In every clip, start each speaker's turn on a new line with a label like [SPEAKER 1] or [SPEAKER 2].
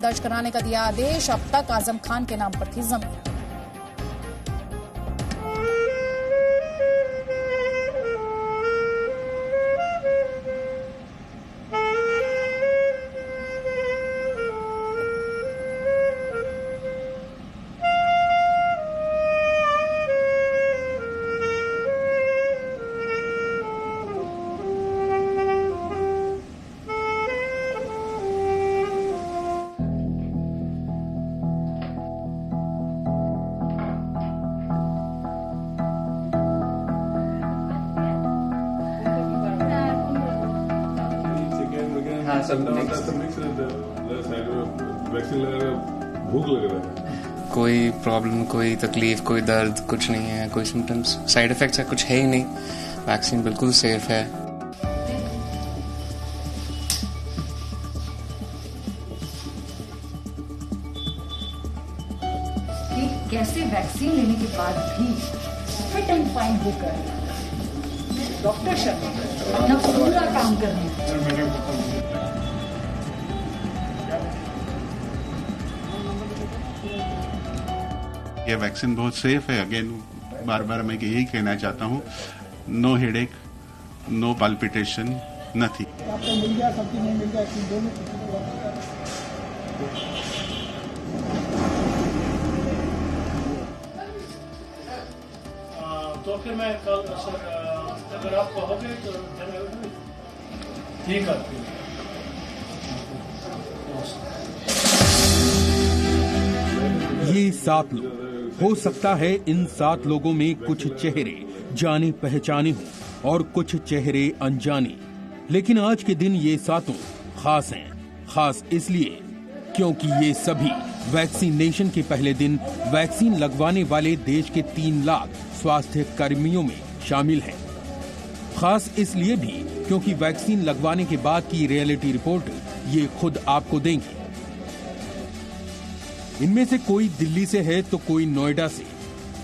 [SPEAKER 1] दर्ज कराने का दिया आदेश। अब तक आजम खान के नाम पर थी जमीन।
[SPEAKER 2] भूख लग रहा है,
[SPEAKER 3] कोई प्रॉब्लम, कोई तकलीफ, कोई दर्द कुछ नहीं है, कोई सिम्टम्स, साइड इफेक्ट्स है कुछ है ही नहीं। वैक्सीन बिल्कुल सेफ है।
[SPEAKER 4] कैसे वैक्सीन लेने के बाद भी फिट एंड फाइन होकर डॉक्टर शर्मा अपना पूरा काम कर रहे हैं।
[SPEAKER 5] ये वैक्सीन बहुत सेफ है। अगेन बार बार मैं यही कहना चाहता हूँ, no headache, no palpitation, nothing.
[SPEAKER 6] आपको मिल गया, सबकी नहीं मिल गया, दोनों
[SPEAKER 7] तो फिर मैं कल सर अगर आप कहोगे तो ठीक है।
[SPEAKER 8] ये 7 लोग, हो सकता है इन 7 लोगों में कुछ चेहरे जाने पहचाने हों और कुछ चेहरे अनजाने, लेकिन आज के दिन ये 7 खास हैं। खास इसलिए क्योंकि ये सभी वैक्सीनेशन के पहले दिन वैक्सीन लगवाने वाले देश के 3 लाख स्वास्थ्य कर्मियों में शामिल हैं। खास इसलिए भी क्योंकि वैक्सीन लगवाने के बाद की रियलिटी रिपोर्ट ये खुद आपको देंगे। इनमें से कोई दिल्ली से है तो कोई नोएडा से,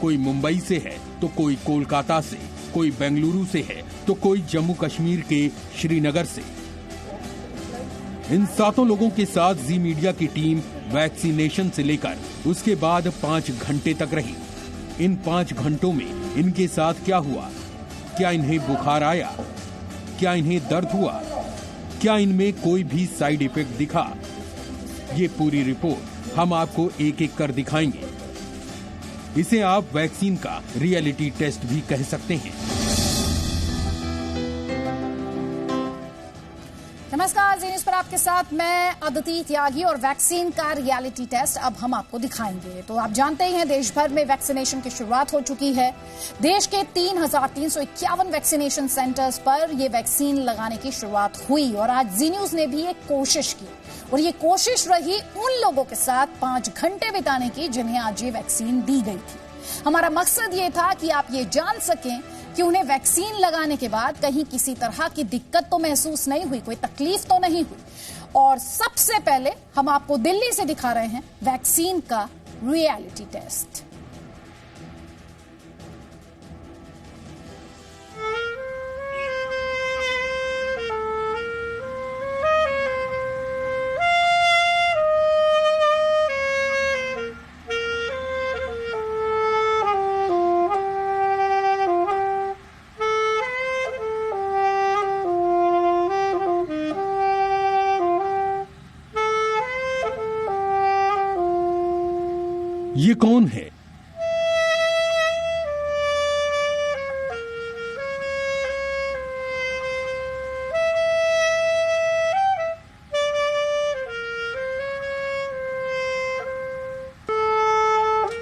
[SPEAKER 8] कोई मुंबई से है तो कोई कोलकाता से, कोई बेंगलुरु से है तो कोई जम्मू कश्मीर के श्रीनगर से। इन 7 लोगों के साथ जी मीडिया की टीम वैक्सीनेशन से लेकर उसके बाद 5 घंटे तक रही। इन 5 घंटों में इनके साथ क्या हुआ? क्या इन्हें बुखार आया? क्या इन्हें दर्द हुआ? क्या इनमें कोई भी साइड इफेक्ट दिखा? ये पूरी रिपोर्ट हम आपको एक एक कर दिखाएंगे। इसे आप वैक्सीन का रियलिटी टेस्ट भी कह सकते हैं।
[SPEAKER 1] नमस्कार, जी न्यूज पर आपके साथ मैं अदिति त्यागी और वैक्सीन का रियलिटी टेस्ट अब हम आपको दिखाएंगे। तो आप जानते ही हैं देश भर में वैक्सीनेशन की शुरुआत हो चुकी है। देश के 3,351 वैक्सीनेशन सेंटर्स पर यह वैक्सीन लगाने की शुरुआत हुई और आज जी न्यूज ने भी एक कोशिश की और ये कोशिश रही उन लोगों के साथ 5 घंटे बिताने की जिन्हें आज ये वैक्सीन दी गई थी। हमारा मकसद ये था कि आप ये जान सकें कि उन्हें वैक्सीन लगाने के बाद कहीं किसी तरह की दिक्कत तो महसूस नहीं हुई, कोई तकलीफ तो नहीं हुई। और सबसे पहले हम आपको दिल्ली से दिखा रहे हैं वैक्सीन का रियलिटी टेस्ट।
[SPEAKER 8] ये कौन है?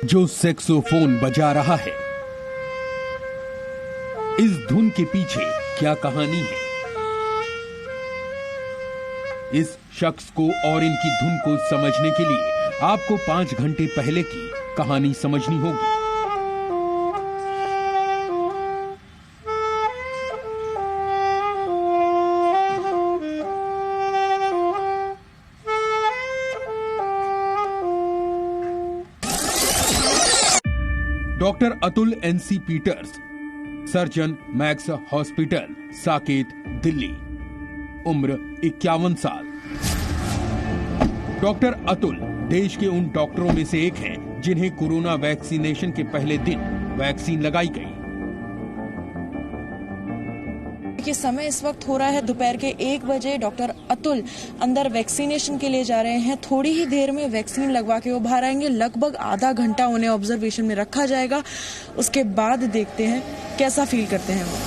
[SPEAKER 8] जो सैक्सोफोन बजा रहा है, इस धुन के पीछे क्या कहानी है? इस शख्स को और इनकी धुन को समझने के लिए आपको 5 घंटे पहले की कहानी समझनी होगी। Doctor Atul NC Peters, surgeon Max hospital, Saket, Delhi. उम्र 51 साल। डॉक्टर अतुल देश के उन डॉक्टरों में से एक हैं जिन्हें कोरोना वैक्सीनेशन के पहले दिन वैक्सीन लगाई गई।
[SPEAKER 9] ये समय इस वक्त हो रहा है दोपहर के 1 बजे। डॉक्टर अतुल अंदर वैक्सीनेशन के लिए जा रहे हैं। थोड़ी ही देर में वैक्सीन लगवा के वो बाहर आएंगे। लगभग आधा घंटा उन्हें ऑब्जर्वेशन में रखा जाएगा। उसके बाद देखते हैं कैसा फील करते हैं वो।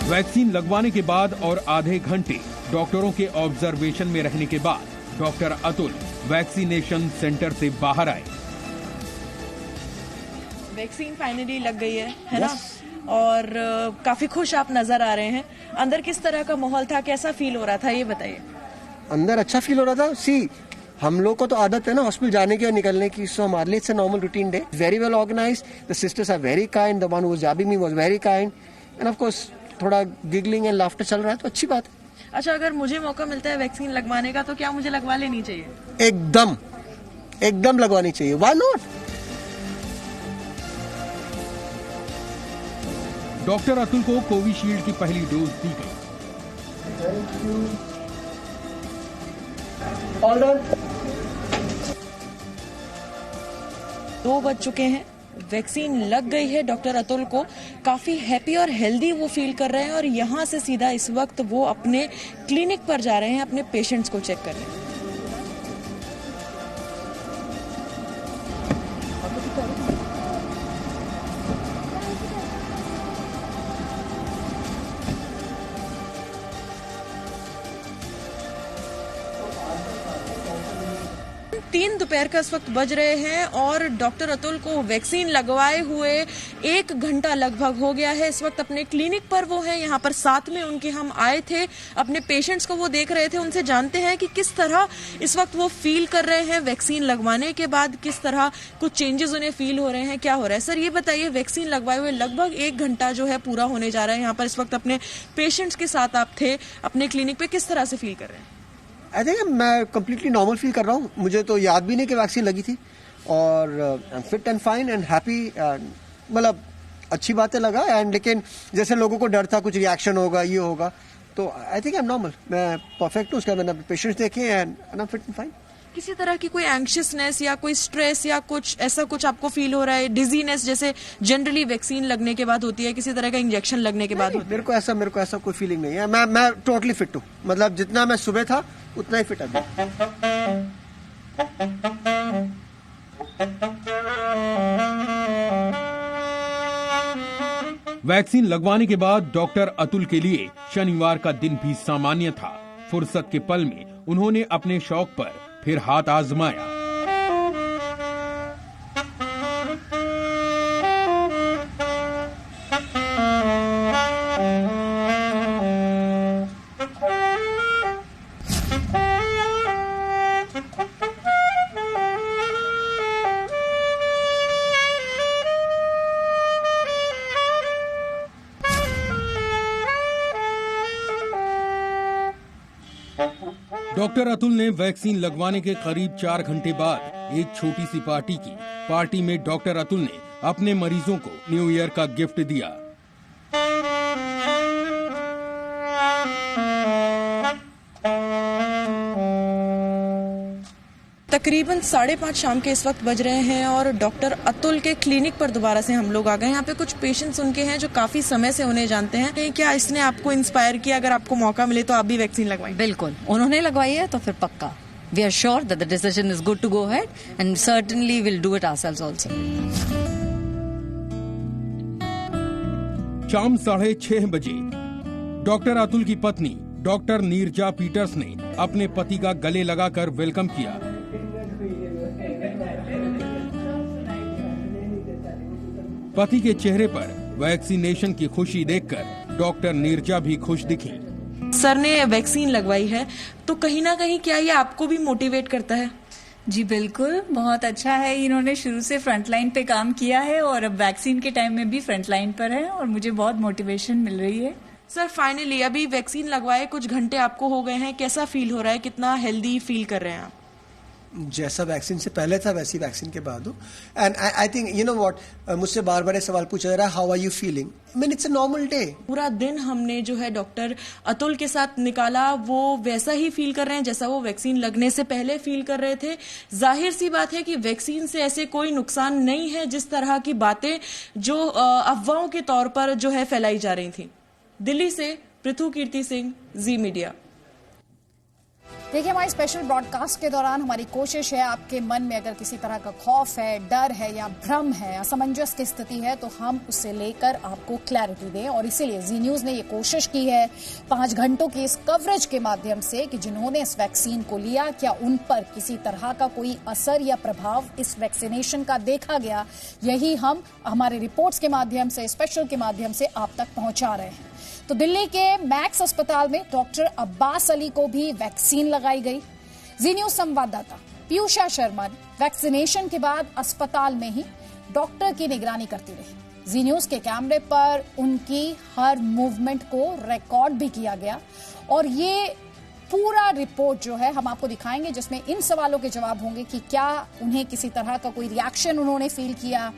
[SPEAKER 8] वैक्सीन लगवाने के बाद और आधे घंटे डॉक्टरों के ऑब्जर्वेशन में रहने के बाद डॉक्टर अतुल वैक्सीनेशन सेंटर से बाहर आए।
[SPEAKER 9] वैक्सीन फाइनली लग गई है ना? और काफी खुश आप नजर आ रहे हैं। अंदर किस तरह का माहौल था, कैसा फील हो रहा था, ये बताइए।
[SPEAKER 10] अंदर अच्छा फील हो रहा था। हम लोग को तो आदत है ना हॉस्पिटल जाने की और निकलने की, सो हमारे लिए it's a normal routine day. Very well organised, the sisters are very kind, the one who was jabbing me was very kind, and of course थोड़ा गिगलिंग एंड लाफ्टर चल रहा है, तो अच्छी बात है।
[SPEAKER 9] अच्छा, अगर मुझे मौका मिलता है वैक्सीन लगवाने का तो क्या मुझे लगवा लेनी चाहिए?
[SPEAKER 10] एकदम लगवानी चाहिए, व्हाई नॉट।
[SPEAKER 8] डॉक्टर अतुल को कोविशील्ड की पहली डोज दी गई।
[SPEAKER 10] ऑर्डर
[SPEAKER 9] 2 बज चुके हैं, वैक्सीन लग गई है। डॉक्टर अतुल को काफी हैप्पी और हेल्दी वो फील कर रहे हैं और यहाँ से सीधा इस वक्त वो अपने क्लिनिक पर जा रहे हैं, अपने पेशेंट्स को चेक कर रहे हैं। तीन दोपहर का इस वक्त बज रहे हैं और डॉक्टर अतुल को वैक्सीन लगवाए हुए 1 घंटा लगभग हो गया है। इस वक्त अपने क्लिनिक पर वो हैं, यहाँ पर साथ में उनके हम आए थे, अपने पेशेंट्स को वो देख रहे थे। उनसे जानते हैं कि किस तरह इस वक्त वो फील कर रहे हैं वैक्सीन लगवाने के बाद, किस तरह कुछ चेंजेस उन्हें फील हो रहे हैं, क्या हो रहा है। सर ये बताइए, वैक्सीन लगवाए हुए लगभग 1 घंटा जो है पूरा होने जा रहा है, यहाँ पर इस वक्त अपने पेशेंट्स के साथ आप थे अपने क्लिनिक पे, किस तरह से फील कर रहे हैं?
[SPEAKER 10] आई थिंक मैं कम्प्लीटली नॉर्मल फील कर रहा हूँ। मुझे तो याद भी नहीं कि वैक्सीन लगी थी, और I am fit and fine and happy. मतलब अच्छी बातें लगा, एंड लेकिन जैसे लोगों को डर था कुछ रिएक्शन होगा, ये होगा, तो I think I am normal. मैं परफेक्ट हूँ। उसके बाद मैंने पेशेंट्स देखे and I am fit and fine.
[SPEAKER 9] किसी तरह की कोई एंग्शियसनेस या कोई स्ट्रेस या कुछ ऐसा कुछ आपको फील हो रहा है? डिजीनेस जैसे जनरली वैक्सीन लगने के बाद होती है, किसी तरह का इंजेक्शन लगने के बाद होती है?
[SPEAKER 10] मेरे को ऐसा कोई फीलिंग नहीं है। मैं टोटली फिट हूँ। मतलब जितना मैं सुबह था उतना ही फिट अभी।
[SPEAKER 8] वैक्सीन लगवाने के बाद डॉक्टर अतुल के लिए शनिवार का दिन भी सामान्य था। फुर्सत के पल में उन्होंने अपने शौक पर फिर हाथ आजमाया। डॉक्टर अतुल ने वैक्सीन लगवाने के करीब 4 घंटे बाद एक छोटी सी पार्टी की। पार्टी में डॉक्टर अतुल ने अपने मरीजों को न्यू ईयर का गिफ्ट दिया।
[SPEAKER 9] तकरीबन 5:30 शाम के इस वक्त बज रहे हैं और डॉक्टर अतुल के क्लिनिक पर दोबारा से हम लोग आ गए। यहाँ पे कुछ पेशेंट्स उनके हैं जो काफी समय से उन्हें जानते हैं। क्या इसने आपको इंस्पायर किया, अगर आपको मौका मिले तो आप भी वैक्सीन लगवाएं?
[SPEAKER 4] बिल्कुल, उन्होंने लगवाई है तो फिर पक्का। We are sure that the decision is good to go ahead and certainly will do it ourselves also.
[SPEAKER 8] शाम 6:30 बजे डॉक्टर अतुल की पत्नी डॉक्टर नीरजा पीटर्स ने अपने पति का गले लगाकर वेलकम किया। पति के चेहरे पर वैक्सीनेशन की खुशी देखकर डॉक्टर नीरजा भी खुश दिखी।
[SPEAKER 9] सर ने वैक्सीन लगवाई है तो कहीं ना कहीं क्या ये आपको भी मोटिवेट करता है?
[SPEAKER 11] जी बिल्कुल, बहुत अच्छा है। इन्होंने शुरू से फ्रंटलाइन पे काम किया है और अब वैक्सीन के टाइम में भी फ्रंटलाइन पर है और मुझे बहुत मोटिवेशन मिल रही है।
[SPEAKER 9] सर फाइनली अभी वैक्सीन लगवाए कुछ घंटे आपको हो गए हैं, कैसा फील हो रहा है, कितना हेल्दी फील कर रहे हैं आप?
[SPEAKER 10] जैसा वैक्सीन से पहले था वैसी वैक्सीन के बाद हूँ. And I think you know what, मुझसे बार बार सवाल पूछा जा रहा है, how are you feeling? I mean it's a normal day.
[SPEAKER 9] पूरा दिन हमने जो है डॉक्टर अतुल के साथ निकाला, वो वैसा ही फील कर रहे हैं जैसा वो वैक्सीन लगने से पहले फील कर रहे थे. जाहिर सी बात है कि वैक्सीन से ऐसे कोई नुकसान नहीं है जिस तरह की बातें जो अफवाहों के तौर पर जो है फैलाई जा रही थी. दिल्ली से पृथु कीर्ति सिंह, जी मीडिया.
[SPEAKER 1] देखिए, हमारी स्पेशल ब्रॉडकास्ट के दौरान हमारी कोशिश है आपके मन में अगर किसी तरह का खौफ है, डर है या भ्रम है, असमंजस की स्थिति है तो हम उससे लेकर आपको क्लैरिटी दें. और इसीलिए जी न्यूज ने ये कोशिश की है 5 घंटों की इस कवरेज के माध्यम से कि जिन्होंने इस वैक्सीन को लिया, क्या उन पर किसी तरह का कोई असर या प्रभाव इस वैक्सीनेशन का देखा गया. यही हम हमारे रिपोर्ट्स के माध्यम से, स्पेशल के माध्यम से आप तक पहुंचा रहे हैं. तो दिल्ली के मैक्स अस्पताल में डॉक्टर अब्बास अली को भी वैक्सीन लगाई गई. जी न्यूज संवाददाता पीयूषा शर्मा वैक्सीनेशन के बाद अस्पताल में ही डॉक्टर की निगरानी करती रही. जी न्यूज के कैमरे पर उनकी हर मूवमेंट को रिकॉर्ड भी किया गया और ये पूरा रिपोर्ट जो है हम आपको दिखाएंगे, जिसमें इन सवालों के जवाब होंगे कि क्या उन्हें किसी तरह का कोई रिएक्शन उन्होंने फील किया,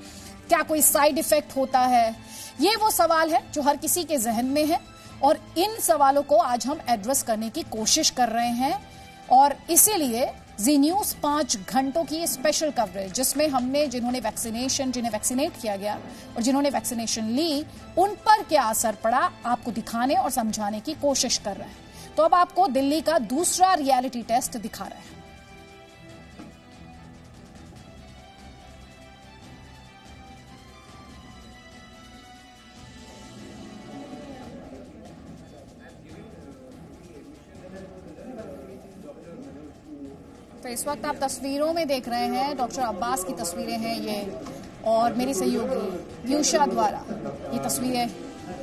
[SPEAKER 1] क्या कोई साइड इफेक्ट होता है. ये वो सवाल है जो हर किसी के जहन में है और इन सवालों को आज हम एड्रेस करने की कोशिश कर रहे हैं. और इसीलिए जी न्यूज 5 घंटों की स्पेशल कवरेज, जिसमें हमने जिन्हें वैक्सीनेट किया गया और जिन्होंने वैक्सीनेशन ली, उन पर क्या असर पड़ा आपको दिखाने और समझाने की कोशिश कर रहे हैं. तो अब आपको दिल्ली का दूसरा रियलिटी टेस्ट दिखा रहे हैं. तो इस वक्त आप तस्वीरों में देख रहे हैं डॉक्टर अब्बास की तस्वीरें हैं ये, और मेरी सहयोगी पीयूषा द्वारा ये तस्वीरें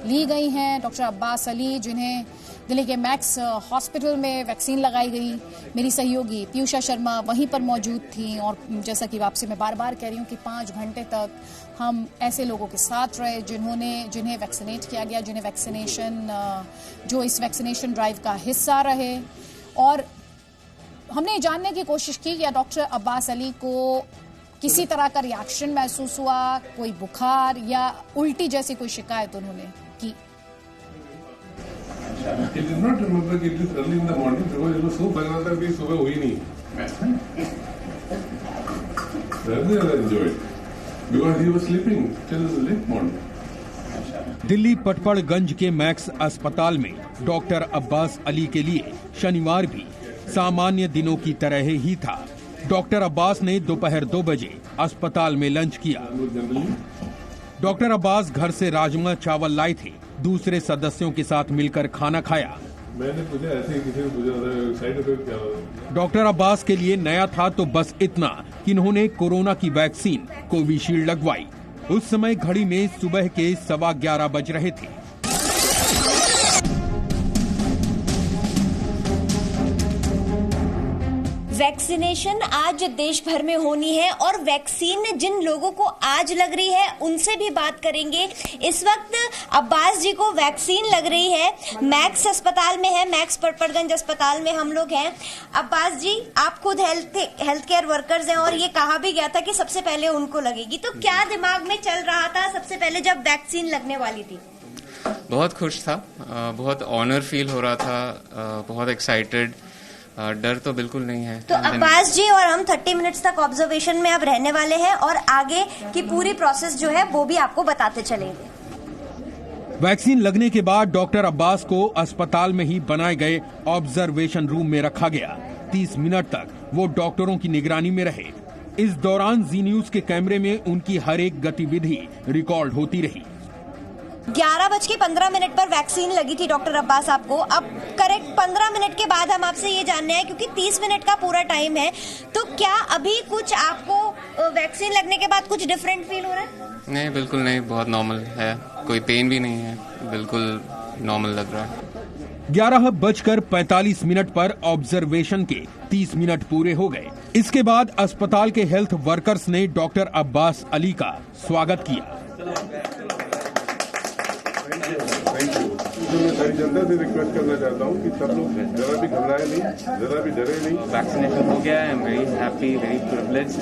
[SPEAKER 1] ली गई हैं. डॉक्टर अब्बास अली, जिन्हें दिल्ली के मैक्स हॉस्पिटल में वैक्सीन लगाई गई. मेरी सहयोगी पीयूषा शर्मा वहीं पर मौजूद थी. और जैसा कि आपसे मैं बार बार कह रही हूँ कि 5 घंटे तक हम ऐसे लोगों के साथ रहे जिन्हें वैक्सीनेट किया गया, जिन्हें जो इस वैक्सीनेशन ड्राइव का हिस्सा रहे. और हमने जानने की कोशिश की कि डॉक्टर अब्बास अली को किसी तरह का रिएक्शन महसूस हुआ, कोई बुखार या उल्टी जैसी कोई शिकायत उन्होंने की.
[SPEAKER 2] He did not remember it was early in the morning because it was so बना था कि सुबह हुई नहीं. Rather I enjoyed because he was sleeping till late morning.
[SPEAKER 8] Delhi Patparganj के मैक्स अस्पताल में डॉक्टर अब्बास अली के लिए शनिवार भी सामान्य दिनों की तरह ही था. डॉक्टर अब्बास ने दोपहर 2 बजे अस्पताल में लंच किया. डॉक्टर अब्बास घर से राजमा चावल लाए थे. दूसरे सदस्यों के साथ मिलकर खाना खाया.
[SPEAKER 2] मैंने पूछा, ऐसे किसी ने पूछा साइड इफेक्ट क्या होगा.
[SPEAKER 8] डॉक्टर अब्बास के लिए नया था तो बस इतना कि इन्होंने कोरोना की वैक्सीन कोविशील्ड लगवाई. उस समय घड़ी में सुबह के 11:15 बज रहे थे.
[SPEAKER 12] वैक्सीनेशन आज देश भर में होनी है और वैक्सीन जिन लोगों को आज लग रही है उनसे भी बात करेंगे. इस वक्त अब्बास जी को वैक्सीन लग रही है, मैक्स अस्पताल में है, मैक्स पटपड़गंज अस्पताल में हम लोग हैं. अब्बास जी, आप खुद हेल्थ केयर वर्कर्स हैं और ये कहा भी गया था कि सबसे पहले उनको लगेगी, तो क्या दिमाग में चल रहा था सबसे पहले जब वैक्सीन लगने वाली थी?
[SPEAKER 3] बहुत खुश था, बहुत ऑनर फील हो रहा था, बहुत एक्साइटेड. डर तो बिल्कुल नहीं है.
[SPEAKER 12] तो अब्बास जी, और हम 30 मिनट्स तक ऑब्जर्वेशन में अब रहने वाले हैं और आगे की पूरी प्रोसेस जो है वो भी आपको बताते चलेंगे.
[SPEAKER 8] वैक्सीन लगने के बाद डॉक्टर अब्बास को अस्पताल में ही बनाए गए ऑब्जर्वेशन रूम में रखा गया. 30 मिनट तक वो डॉक्टरों की निगरानी में रहे. इस दौरान जी न्यूज के कैमरे में उनकी हर एक गतिविधि रिकॉर्ड होती रही.
[SPEAKER 12] 11:15 पर वैक्सीन लगी थी डॉक्टर अब्बास आपको. अब करेक्ट 15 मिनट के बाद हम आपसे ये जानने हैं, क्योंकि 30 मिनट का पूरा टाइम है, तो क्या अभी कुछ आपको वैक्सीन लगने के बाद कुछ डिफरेंट फील हो रहा है?
[SPEAKER 3] नहीं, बिल्कुल नहीं, बहुत नॉर्मल है, कोई पेन भी नहीं है, बिल्कुल नॉर्मल लग रहा है.
[SPEAKER 8] 11:45 पर ऑब्जर्वेशन के 30 मिनट पूरे हो गए. इसके बाद अस्पताल के हेल्थ वर्कर्स ने डॉक्टर अब्बास अली का स्वागत किया.
[SPEAKER 2] इसलिए मैं सारी जनता से रिक्वेस्ट करना चाहता हूँ कि सब लोग जरा भी घबराए नहीं, जरा भी डरे नहीं।
[SPEAKER 3] वैक्सीनेशन हो गया है, I am very happy, very privileged,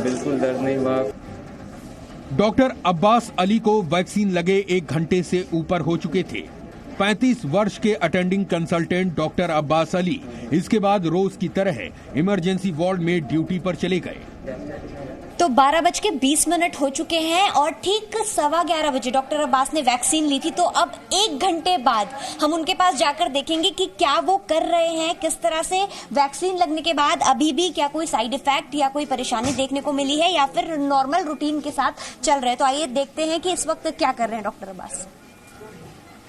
[SPEAKER 3] बिल्कुल दर्द नहीं हुआ।
[SPEAKER 8] डॉक्टर अब्बास अली को वैक्सीन लगे 1 घंटे से ऊपर हो चुके थे। 35 वर्ष के attending consultant doctor Abbas Ali इसके बाद रोज की तरह इमरजेंसी वार्ड में ड्यूटी पर चले गए।
[SPEAKER 12] तो 12:20 हो चुके हैं और ठीक 11:15 बजे डॉक्टर अब्बास ने वैक्सीन ली थी। तो अब 1 घंटे बाद हम उनके पास जाकर देखेंगे कि क्या वो कर रहे हैं, किस तरह से वैक्सीन लगने के बाद अभी भी क्या कोई साइड इफेक्ट या कोई परेशानी देखने को मिली है या फिर नॉर्मल रूटीन के साथ चल रहे हैं। तो आइए देखते हैं कि इस वक्त क्या कर रहे हैं डॉक्टर अब्बास।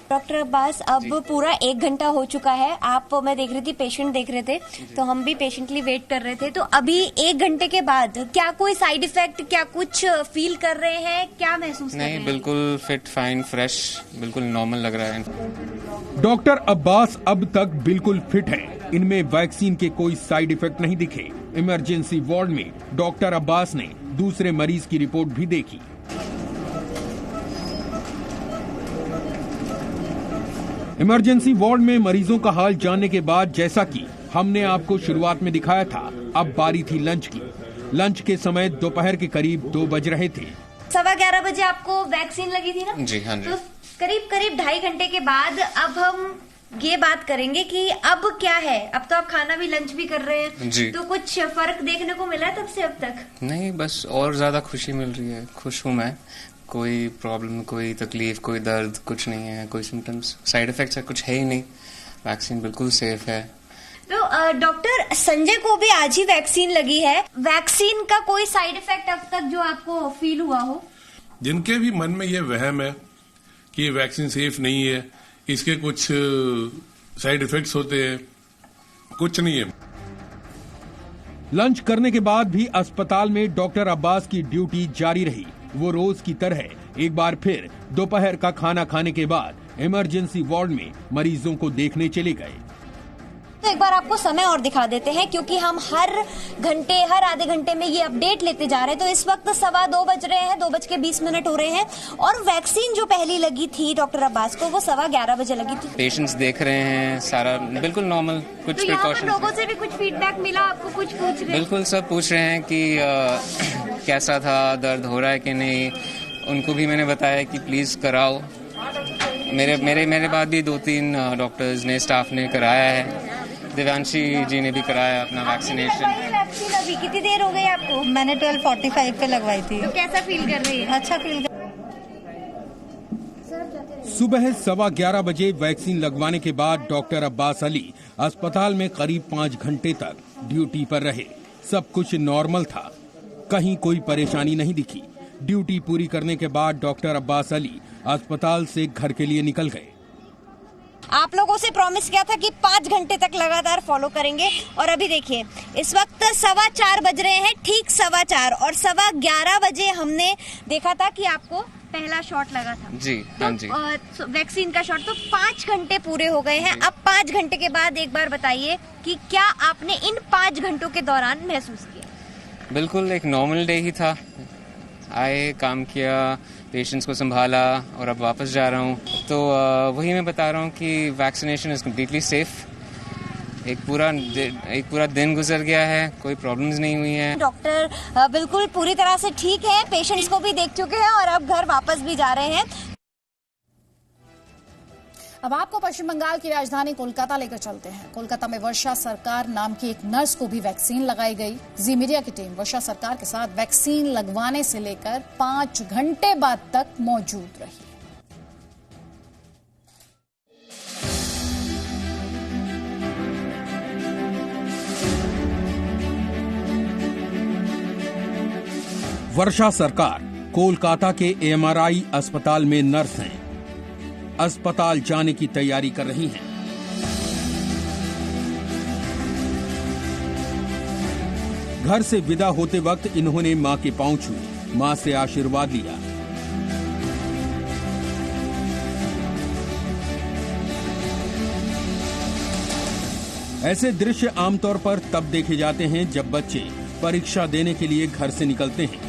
[SPEAKER 12] डॉक्टर अब्बास, अब पूरा 1 घंटा हो चुका है। आप, मैं देख रही थी, पेशेंट देख रहे थे, तो हम भी पेशेंटली वेट कर रहे थे। तो अभी 1 घंटे के बाद क्या कोई साइड इफेक्ट, क्या कुछ फील कर रहे हैं, क्या महसूस कर रहे हैं?
[SPEAKER 3] नहीं, बिल्कुल फिट, फाइन, फ्रेश, बिल्कुल नॉर्मल लग रहा है।
[SPEAKER 8] डॉक्टर अब्बास अब तक बिल्कुल फिट हैं। इनमें वैक्सीन के कोई साइड इफेक्ट नहीं दिखे। इमरजेंसी वार्ड में डॉक्टर अब्बास ने दूसरे मरीज की रिपोर्ट भी देखी। इमरजेंसी वार्ड में मरीजों का हाल जानने के बाद, जैसा कि हमने आपको शुरुआत में दिखाया था, अब बारी थी लंच की। लंच के समय दोपहर के करीब 2 बज रहे थे।
[SPEAKER 12] 11:15 बजे आपको वैक्सीन लगी थी ना?
[SPEAKER 3] जी हाँ जी।
[SPEAKER 12] तो करीब 2.5 घंटे के बाद अब हम ये बात करेंगे कि अब क्या है। अब तो आप खाना भी, लंच भी कर रहे हैं
[SPEAKER 3] जी।
[SPEAKER 12] तो कुछ फर्क देखने को मिला है तब से अब तक?
[SPEAKER 3] नहीं, बस और ज्यादा खुशी मिल रही है। खुश हूँ मैं। कोई प्रॉब्लम, कोई तकलीफ, कोई दर्द कुछ नहीं है, कोई सिम्टम्स, साइड इफेक्ट्स कुछ है ही नहीं। वैक्सीन बिल्कुल सेफ है।
[SPEAKER 12] तो डॉक्टर, संजय को भी आज ही वैक्सीन लगी है। वैक्सीन का कोई साइड इफेक्ट अब तक जो आपको फील हुआ हो?
[SPEAKER 2] जिनके भी मन में ये वहम है कि ये वैक्सीन सेफ नहीं है, इसके कुछ साइड इफेक्ट्स होते हैं, कुछ नहीं है।
[SPEAKER 8] लंच करने के बाद भी अस्पताल में डॉक्टर अब्बास की ड्यूटी जारी रही। वो रोज की तरह एक बार फिर दोपहर का खाना खाने के बाद इमरजेंसी वार्ड में मरीजों को देखने चले गए।
[SPEAKER 12] तो एक बार आपको समय और दिखा देते हैं, क्योंकि हम हर घंटे, हर आधे घंटे में ये अपडेट लेते जा रहे हैं। तो इस वक्त 2:15 बज रहे हैं, 2:20 हो रहे हैं और वैक्सीन जो पहली लगी थी डॉक्टर अब्बास को, वो 11:15 बजे लगी थी।
[SPEAKER 3] पेशेंट्स देख रहे हैं, सारा बिल्कुल नॉर्मल। कुछ
[SPEAKER 12] तो यहाँ पर लोगों से भी कुछ फीडबैक मिला आपको? कुछ पूछ रहे हैं?
[SPEAKER 3] बिल्कुल, सब पूछ रहे हैं कि कैसा था, दर्द हो रहा है कि नहीं। उनको भी मैंने बताया कि प्लीज कराओ। मेरे बाद भी 2-3 डॉक्टर्स ने, स्टाफ ने कराया है। देवांशी जी ने भी कराया अपना वैक्सीनेशन।
[SPEAKER 12] वैक्सीन अभी कितनी देर हो गई आपको?
[SPEAKER 13] मैंने 12:45 पे लगवाई थी।
[SPEAKER 12] तो कैसा फील कर रही है?
[SPEAKER 13] अच्छा फील।
[SPEAKER 8] सुबह 11:15 बजे वैक्सीन लगवाने के बाद डॉक्टर अब्बास अली अस्पताल में करीब 5 घंटे तक ड्यूटी पर रहे। सब कुछ नॉर्मल था, कहीं कोई परेशानी नहीं दिखी। ड्यूटी पूरी करने के बाद डॉक्टर अब्बास अली अस्पताल से घर के लिए निकल गए।
[SPEAKER 12] आप लोगों से प्रॉमिस किया था कि 5 घंटे तक लगातार फॉलो करेंगे और अभी देखिए इस वक्त 4:15 बज रहे हैं, ठीक 4:15, और 11:15 बजे हमने देखा था कि आपको पहला शॉट लगा था।
[SPEAKER 3] जी हाँ जी।
[SPEAKER 12] वैक्सीन का शॉट। तो 5 घंटे पूरे हो गए हैं। अब 5 घंटे के बाद एक बार बताइए कि क्या आपने इन 5 घंटों के दौरान महसूस किया?
[SPEAKER 3] बिल्कुल एक नॉर्मल डे ही था। आए, काम किया, पेशेंट्स को संभाला और अब वापस जा रहा हूँ। तो वही मैं बता रहा हूँ कि वैक्सीनेशन इज कम्प्लीटली सेफ। एक पूरा दिन गुजर गया है, कोई प्रॉब्लम्स नहीं हुई हैं।
[SPEAKER 12] डॉक्टर बिल्कुल पूरी तरह से ठीक है, पेशेंट्स को भी देख चुके हैं और अब घर वापस भी जा रहे हैं।
[SPEAKER 1] अब आपको पश्चिम बंगाल की राजधानी कोलकाता लेकर चलते हैं। कोलकाता में वर्षा सरकार नाम की एक नर्स को भी वैक्सीन लगाई गई। जी मीडिया की टीम वर्षा सरकार के साथ वैक्सीन लगवाने से लेकर 5 घंटे बाद तक मौजूद रही।
[SPEAKER 8] वर्षा सरकार कोलकाता के एमआरआई अस्पताल में नर्स हैं। अस्पताल जाने की तैयारी कर रही हैं। घर से विदा होते वक्त इन्होंने मां के पांव छुए, मां से आशीर्वाद लिया। ऐसे दृश्य आमतौर पर तब देखे जाते हैं जब बच्चे परीक्षा देने के लिए घर से निकलते हैं।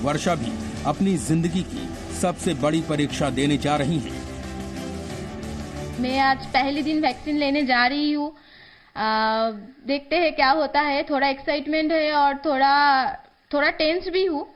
[SPEAKER 8] वर्षा भी अपनी जिंदगी की सबसे बड़ी परीक्षा देने जा रही हैं।
[SPEAKER 14] मैं आज पहले दिन वैक्सीन लेने जा रही हूँ। देखते हैं क्या होता है। थोड़ा एक्साइटमेंट है और थोड़ा टेंस भी हूँ।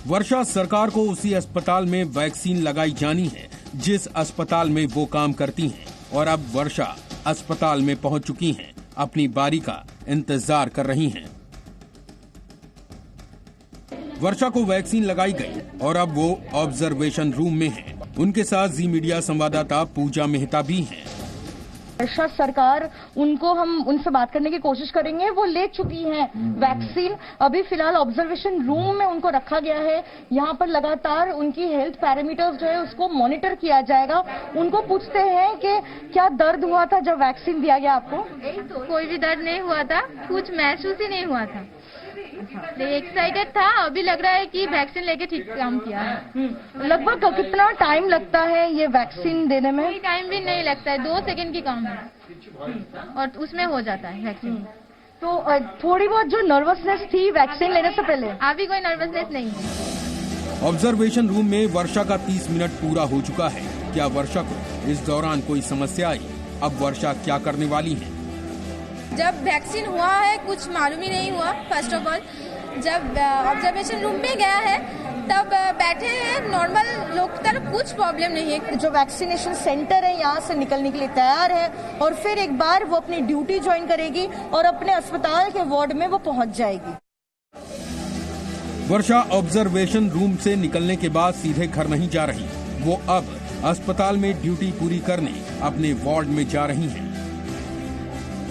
[SPEAKER 8] वर्षा सरकार को उसी अस्पताल में वैक्सीन लगाई जानी है जिस अस्पताल में वो काम करती हैं, और अब वर्षा अस्पताल में पहुंच चुकी हैं, अपनी बारी का इंतजार कर रही हैं। वर्षा को वैक्सीन लगाई गई और अब वो ऑब्जर्वेशन रूम में हैं। उनके साथ जी मीडिया संवाददाता पूजा मेहता भी हैं।
[SPEAKER 15] वर्षा सरकार हम उनसे बात करने की कोशिश करेंगे। वो ले चुकी हैं वैक्सीन। अभी फिलहाल ऑब्जर्वेशन रूम में उनको रखा गया है। यहाँ पर लगातार उनकी हेल्थ पैरामीटर्स जो है उसको मॉनिटर किया जाएगा। उनको पूछते हैं कि क्या दर्द हुआ था जब वैक्सीन दिया गया आपको?
[SPEAKER 14] कोई भी दर्द नहीं हुआ था, कुछ महसूस ही नहीं हुआ था। एक्साइटेड था। अभी लग रहा है कि वैक्सीन लेके ठीक काम किया है।
[SPEAKER 15] लगभग कितना टाइम लगता है ये वैक्सीन देने में?
[SPEAKER 14] कोई टाइम भी नहीं लगता है, 2 सेकंड की काम है और उसमें हो जाता है वैक्सीन।
[SPEAKER 15] तो थोड़ी बहुत जो नर्वसनेस थी वैक्सीन लेने से पहले,
[SPEAKER 14] अभी कोई नर्वसनेस नहीं है।
[SPEAKER 8] ऑब्जर्वेशन रूम में वर्षा का 30 मिनट पूरा हो चुका है। क्या वर्षा को इस दौरान कोई समस्या आई? अब वर्षा क्या करने वाली है?
[SPEAKER 14] जब वैक्सीन हुआ है कुछ मालूम ही नहीं हुआ। फर्स्ट ऑफ ऑल जब ऑब्जर्वेशन रूम में गया है तब बैठे हैं नॉर्मल लोग की तरफ, कुछ प्रॉब्लम नहीं है।
[SPEAKER 15] जो वैक्सीनेशन सेंटर है यहाँ से निकलने के लिए तैयार है और फिर एक बार वो अपनी ड्यूटी ज्वाइन करेगी और अपने अस्पताल के वार्ड में वो पहुंच जाएगी।
[SPEAKER 8] वर्षा ऑब्जर्वेशन रूम से निकलने के बाद सीधे घर नहीं जा रही। वो अब अस्पताल में ड्यूटी पूरी करने अपने वार्ड में जा रही हैं।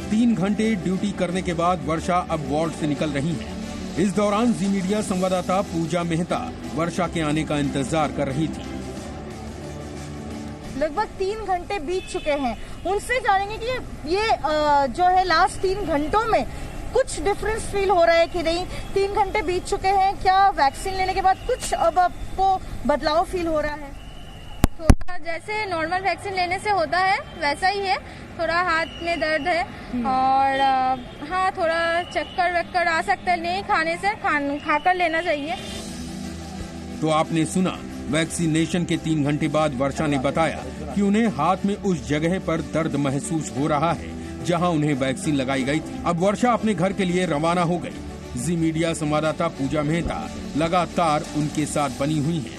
[SPEAKER 8] 3 घंटे ड्यूटी करने के बाद वर्षा अब वार्ड से निकल रही हैं। इस दौरान जी मीडिया संवाददाता पूजा मेहता वर्षा के आने का इंतजार कर रही थी।
[SPEAKER 15] लगभग 3 घंटे बीत चुके हैं। उनसे जानेंगे कि ये जो है लास्ट 3 घंटों में कुछ डिफरेंस फील हो रहा है कि नहीं। 3 घंटे बीत चुके हैं, क्या वैक्सीन लेने के बाद कुछ अब आपको बदलाव फील हो रहा है?
[SPEAKER 14] थोड़ा जैसे नॉर्मल वैक्सीन लेने से होता है वैसा ही है। थोड़ा हाथ में दर्द है और हाँ थोड़ा चक्कर आ सकता है। नहीं खाने से खाकर लेना चाहिए।
[SPEAKER 8] तो आपने सुना, वैक्सीनेशन के 3 घंटे बाद वर्षा ने बताया कि उन्हें हाथ में उस जगह पर दर्द महसूस हो रहा है जहां उन्हें वैक्सीन लगाई गई थी। अब वर्षा अपने घर के लिए रवाना हो गई। जी मीडिया संवाददाता पूजा मेहता लगातार उनके साथ बनी हुई हैं।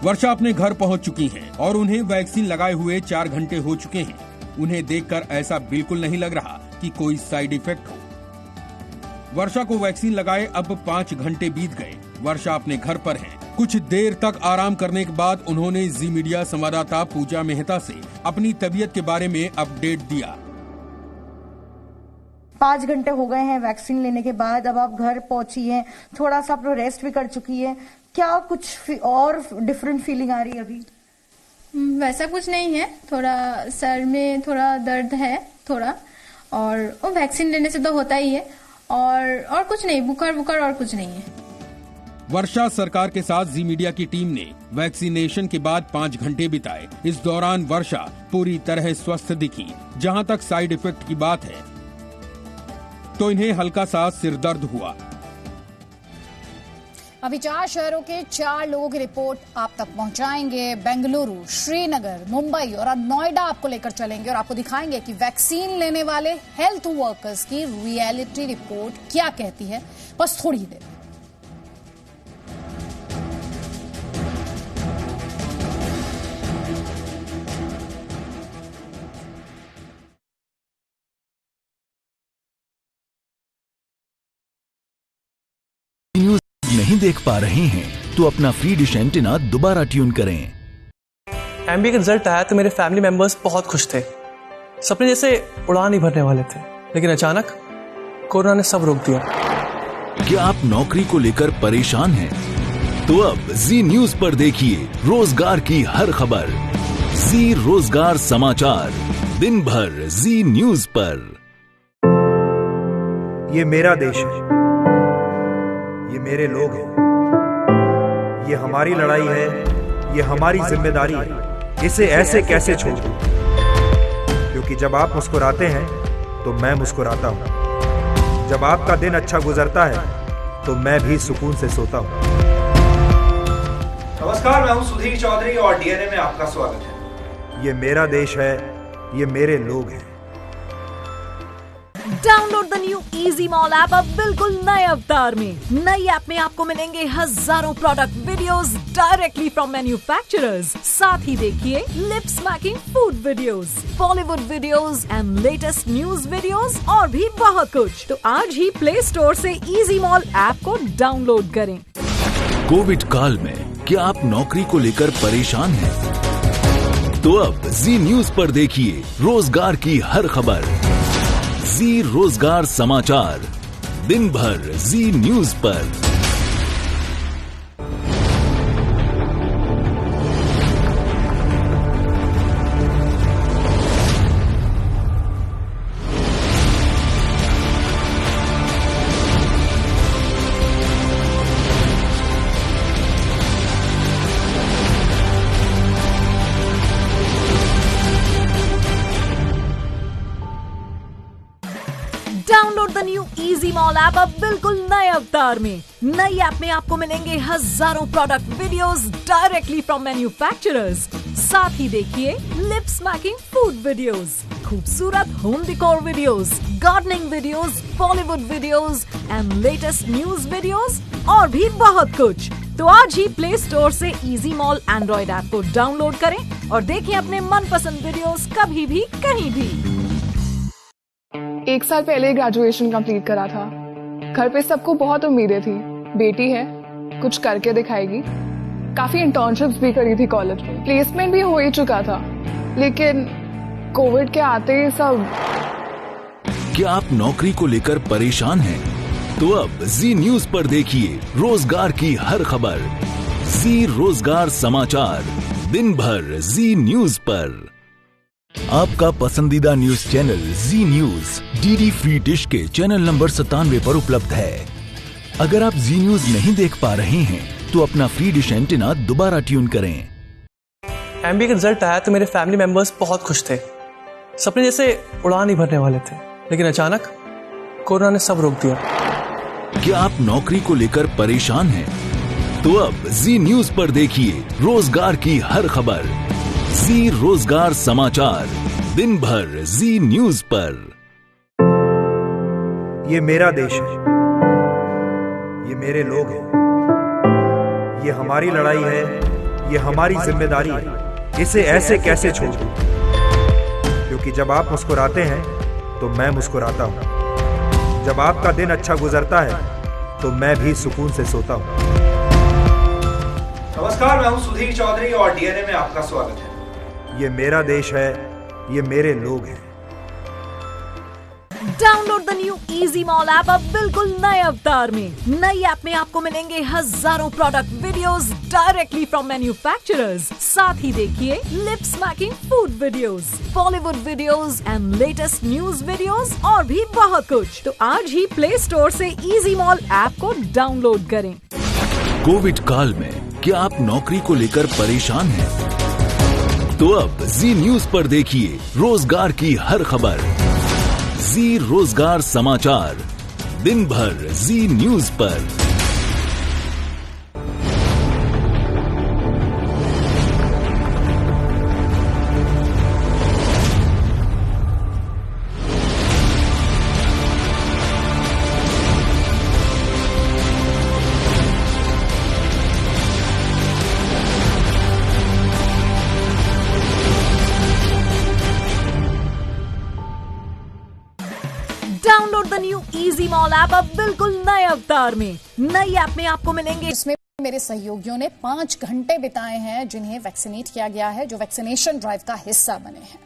[SPEAKER 8] वर्षा अपने घर पहुंच चुकी हैं और उन्हें वैक्सीन लगाए हुए 4 घंटे हो चुके हैं। उन्हें देखकर ऐसा बिल्कुल नहीं लग रहा कि कोई साइड इफेक्ट हो। वर्षा को वैक्सीन लगाए अब 5 घंटे बीत गए। वर्षा अपने घर पर हैं। कुछ देर तक आराम करने के बाद उन्होंने जी मीडिया संवाददाता पूजा मेहता से अपनी तबीयत के बारे में अपडेट दिया।
[SPEAKER 15] 5 घंटे हो गए हैं वैक्सीन लेने के बाद। अब आप घर पहुंची हैं, थोड़ा सा आप रेस्ट भी कर चुकी है। क्या कुछ और डिफरेंट फीलिंग आ रही है अभी?
[SPEAKER 14] वैसा कुछ नहीं है। थोड़ा सर में थोड़ा दर्द है थोड़ा, और वैक्सीन लेने से तो होता ही है। और कुछ नहीं, बुखार और कुछ नहीं है।
[SPEAKER 8] वर्षा सरकार के साथ जी मीडिया की टीम ने वैक्सीनेशन के बाद 5 घंटे बिताए। इस दौरान वर्षा पूरी तरह स्वस्थ दिखी। जहां तक साइड इफेक्ट की बात है तो इन्हें हल्का सा सिर दर्द हुआ।
[SPEAKER 1] अभी 4 शहरों के 4 लोगों की रिपोर्ट आप तक पहुंचाएंगे। बेंगलुरु, श्रीनगर, मुंबई और अब नोएडा आपको लेकर चलेंगे और आपको दिखाएंगे कि वैक्सीन लेने वाले हेल्थ वर्कर्स की रियलिटी रिपोर्ट क्या कहती है। बस थोड़ी देर।
[SPEAKER 16] नहीं देख पा रहे हैं तो अपना फ्री डिश एंटीना दोबारा ट्यून करें।
[SPEAKER 17] एमबीए का रिजल्ट आया तो मेरे फैमिली मेंबर्स बहुत खुश थे। सपने जैसे उड़ान ही भरने वाले थे, लेकिन अचानक कोरोना ने सब रोक दिया।
[SPEAKER 16] क्या आप नौकरी को लेकर परेशान हैं? तो अब जी न्यूज पर देखिए रोजगार की हर खबर। जी रोजगार समाचार, दिन भर जी न्यूज पर।
[SPEAKER 18] ये मेरा देश है, ये मेरे लोग हैं, ये हमारी लड़ाई है, ये हमारी जिम्मेदारी है। इसे ऐसे कैसे छोड़ दूं? क्योंकि जब आप मुस्कुराते हैं तो मैं मुस्कुराता हूं। जब आपका दिन अच्छा गुजरता है तो मैं भी सुकून से सोता हूं। नमस्कार, मैं हूं सुधीर चौधरी और डीएनए में आपका स्वागत है। ये मेरा देश है, ये मेरे लोग हैं।
[SPEAKER 19] Download the new easy mall app अब बिल्कुल नए अवतार में। नई ऐप में आपको मिलेंगे हजारों product videos directly from manufacturers. साथ ही देखिए lip smacking food videos, Bollywood videos and latest news videos और भी बहुत कुछ। तो आज ही प्ले स्टोर से इजी मॉल ऐप को डाउनलोड करें।
[SPEAKER 16] कोविड काल में क्या आप नौकरी को लेकर परेशान हैं? तो अब जी न्यूज पर देखिए रोजगार की हर खबर। जी रोजगार समाचार, दिन भर जी न्यूज पर।
[SPEAKER 19] Download the new easy mall app अब बिल्कुल नए अवतार में। नई ऐप में आपको मिलेंगे हजारों product videos directly from manufacturers. साथ ही देखिए लिप स्मैकिंग फूड वीडियोस, खूबसूरत home decor videos, gardening videos, Bollywood videos and latest news videos और भी बहुत कुछ। तो आज ही प्ले स्टोर से इजी मॉल एंड्रॉइड ऐप को डाउनलोड करें और देखें अपने मनपसंद वीडियोस कभी भी कहीं भी।
[SPEAKER 20] 1 साल पहले ग्रेजुएशन कंप्लीट करा था। घर पे सबको बहुत उम्मीदें थी, बेटी है, कुछ करके दिखाएगी। काफी इंटर्नशिप्स भी करी थी कॉलेज में, प्लेसमेंट भी हो ही चुका था, लेकिन कोविड के आते ही सब।
[SPEAKER 16] क्या आप नौकरी को लेकर परेशान हैं? तो अब जी न्यूज पर देखिए रोजगार की हर खबर। जी रोजगार समाचार, दिन भर जी न्यूज पर। आपका पसंदीदा न्यूज चैनल जी न्यूज डीडी फ्री डिश के चैनल नंबर 97 पर उपलब्ध है। अगर आप जी न्यूज नहीं देख पा रहे हैं तो अपना फ्री डिश एंटीना दोबारा ट्यून करें।
[SPEAKER 17] एमबीए का रिजल्ट आया तो मेरे फैमिली मेंबर्स बहुत खुश थे। सपने जैसे उड़ान ही भरने वाले थे, लेकिन अचानक कोरोना ने सब रोक दिया।
[SPEAKER 16] क्या आप नौकरी को लेकर परेशान हैं? तो अब जी न्यूज पर देखिए रोजगार की हर खबर। जी रोजगार समाचार, दिन भर जी न्यूज पर।
[SPEAKER 18] ये मेरा देश है, ये मेरे लोग हैं, ये हमारी लड़ाई है, ये हमारी जिम्मेदारी है। इसे ऐसे कैसे छोड़ दूं? क्योंकि जब आप मुस्कुराते हैं तो मैं मुस्कुराता हूं। जब आपका दिन अच्छा गुजरता है तो मैं भी सुकून से सोता हूं। नमस्कार, मैं हूं सुधीर चौधरी और डीएनए में आपका स्वागत है। ये मेरा देश है, ये मेरे लोग हैं।
[SPEAKER 19] Download the new easy mall app अब बिल्कुल नए अवतार में। नई ऐप में आपको मिलेंगे हजारों product videos directly from manufacturers. साथ ही देखिए lip smacking food videos, Bollywood videos and latest news videos और भी बहुत कुछ। तो आज ही प्ले स्टोर से इजी मॉल ऐप को डाउनलोड करें।
[SPEAKER 16] कोविड काल में क्या आप नौकरी को लेकर परेशान हैं? तो अब जी न्यूज पर देखिए रोजगार की हर खबर। जी रोजगार समाचार, दिन भर जी न्यूज पर।
[SPEAKER 19] Download the new easy mall app अब बिल्कुल नए अवतार में। नई ऐप में आपको मिलेंगे।
[SPEAKER 1] इसमें मेरे सहयोगियों ने 5 घंटे बिताए हैं जिन्हें वैक्सीनेट किया गया है, जो वैक्सीनेशन ड्राइव का हिस्सा बने हैं।